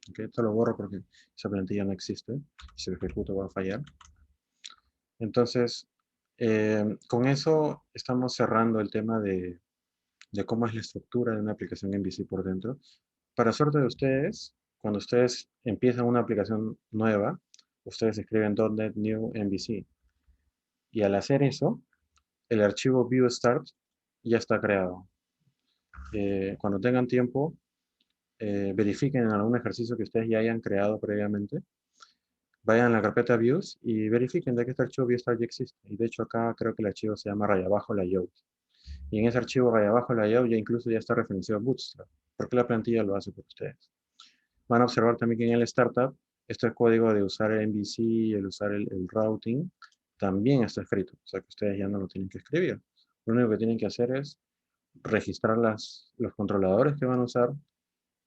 ¿Ok? Esto lo borro porque esa plantilla no existe. Si lo ejecuto va a fallar. Entonces, con eso estamos cerrando el tema de cómo es la estructura de una aplicación MVC por dentro. Para suerte de ustedes, cuando ustedes empiezan una aplicación nueva, ustedes escriben .NET New MVC. Y al hacer eso, el archivo ViewStart ya está creado. Cuando tengan tiempo, verifiquen algún ejercicio que ustedes ya hayan creado previamente. Vayan a la carpeta Views y verifiquen de que este archivo ViewStart ya existe. Y de hecho acá creo que el archivo se llama raya abajo layout. Y en ese archivo raya abajo layout ya incluso ya está referenciado Bootstrap, porque la plantilla lo hace por ustedes. Van a observar también que en el startup, este código de usar el MVC, el usar el routing, también está escrito. O sea que ustedes ya no lo tienen que escribir. Lo único que tienen que hacer es registrar los controladores que van a usar,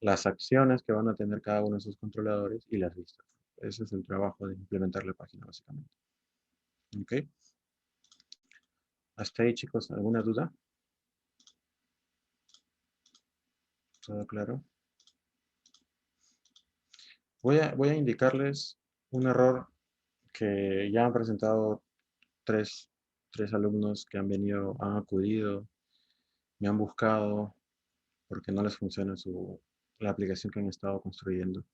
las acciones que van a tener cada uno de esos controladores y las listas. Ese es el trabajo de implementar la página, básicamente. ¿Ok? Hasta ahí, chicos, ¿alguna duda? ¿Todo claro? Voy a indicarles un error que ya han presentado tres alumnos que han venido, han acudido, me han buscado porque no les funciona la aplicación que han estado construyendo.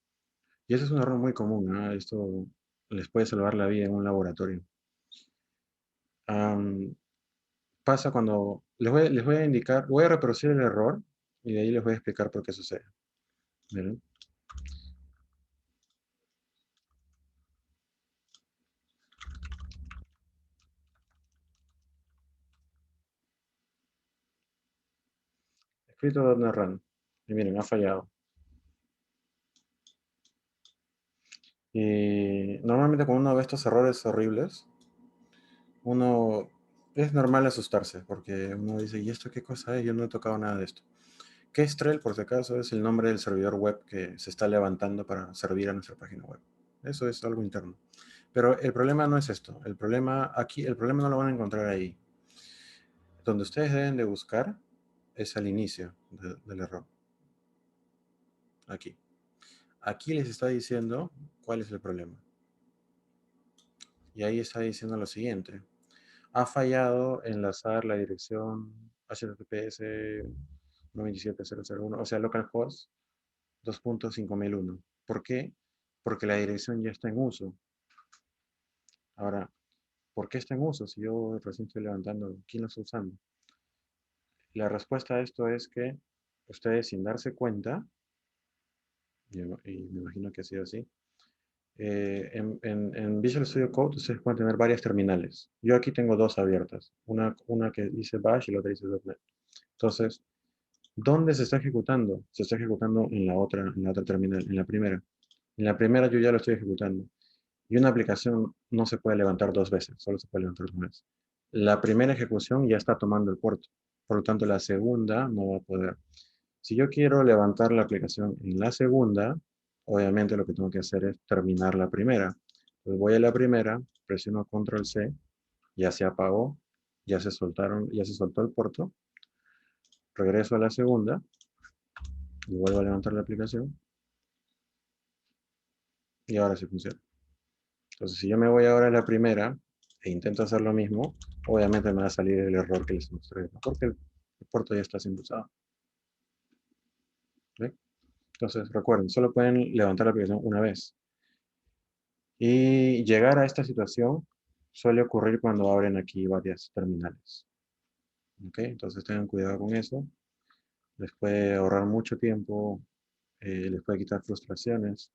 Y ese es un error muy común, ¿ah? Esto les puede salvar la vida en un laboratorio. Pasa cuando, les voy a indicar, voy a reproducir el error y de ahí les voy a explicar por qué sucede. Miren. Escrito .NET Run. Y miren, ha fallado. Y normalmente cuando uno ve estos errores horribles, uno es normal asustarse porque uno dice, ¿y esto qué cosa es? Yo no he tocado nada de esto. Kestrel, por si acaso, es el nombre del servidor web que se está levantando para servir a nuestra página web. Eso es algo interno. Pero el problema no es esto. El problema no lo van a encontrar ahí. Donde ustedes deben de buscar es al inicio del error. Aquí. Aquí les está diciendo cuál es el problema. Y ahí está diciendo lo siguiente. Ha fallado enlazar la dirección HTTPS 97001, o sea, localhost 2.5001. ¿Por qué? Porque la dirección ya está en uso. Ahora, ¿por qué está en uso? Si yo recién estoy levantando, ¿quién lo está usando? La respuesta a esto es que ustedes sin darse cuenta, y me imagino que ha sido así, en Visual Studio Code ustedes pueden tener varias terminales. Yo aquí tengo dos abiertas, una que dice Bash y la otra dice .NET. Entonces, ¿dónde se está ejecutando? Se está ejecutando en la otra terminal, en la primera. En la primera yo ya lo estoy ejecutando. Y una aplicación no se puede levantar dos veces, solo se puede levantar una vez. La primera ejecución ya está tomando el puerto, por lo tanto la segunda no va a poder. Si yo quiero levantar la aplicación en la segunda, obviamente lo que tengo que hacer es terminar la primera. Entonces voy a la primera, presiono Control C, ya se apagó, ya se soltó el puerto, regreso a la segunda y vuelvo a levantar la aplicación y ahora sí funciona. Entonces, si yo me voy ahora a la primera e intento hacer lo mismo, obviamente me va a salir el error que les mostré, porque el puerto ya está siendo usado. ¿Ve? Entonces, recuerden, solo pueden levantar la aplicación una vez. Y llegar a esta situación suele ocurrir cuando abren aquí varias terminales. ¿Ok? Entonces tengan cuidado con eso. Les puede ahorrar mucho tiempo, les puede quitar frustraciones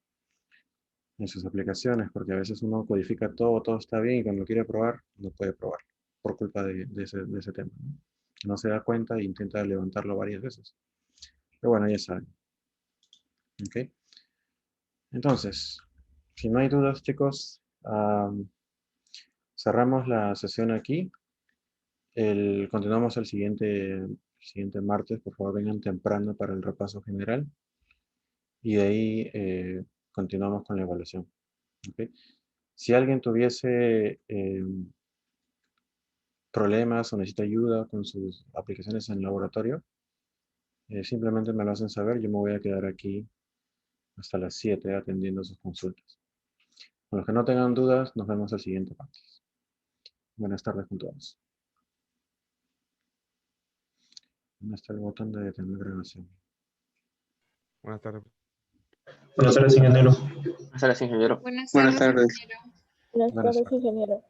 en sus aplicaciones, porque a veces uno codifica todo está bien y cuando lo quiere probar, no puede probar por culpa de ese tema, ¿no? No se da cuenta e intenta levantarlo varias veces. Pero bueno, ya saben. ¿Ok? Entonces, si no hay dudas, chicos, cerramos la sesión aquí. Continuamos el siguiente martes. Por favor, vengan temprano para el repaso general. Y de ahí continuamos con la evaluación. ¿Ok? Si alguien tuviese problemas o necesita ayuda con sus aplicaciones en laboratorio, simplemente me lo hacen saber. Yo me voy a quedar aquí hasta las 7 atendiendo sus consultas. Con los que no tengan dudas, nos vemos el siguiente martes. Buenas tardes con todos. ¿Dónde está el botón de detener grabación? Buenas tardes. Buenas tardes, ingeniero. Buenas tardes, ingeniero. Buenas Buenas tardes. tardes, ingeniero. Buenas tardes. ingeniero.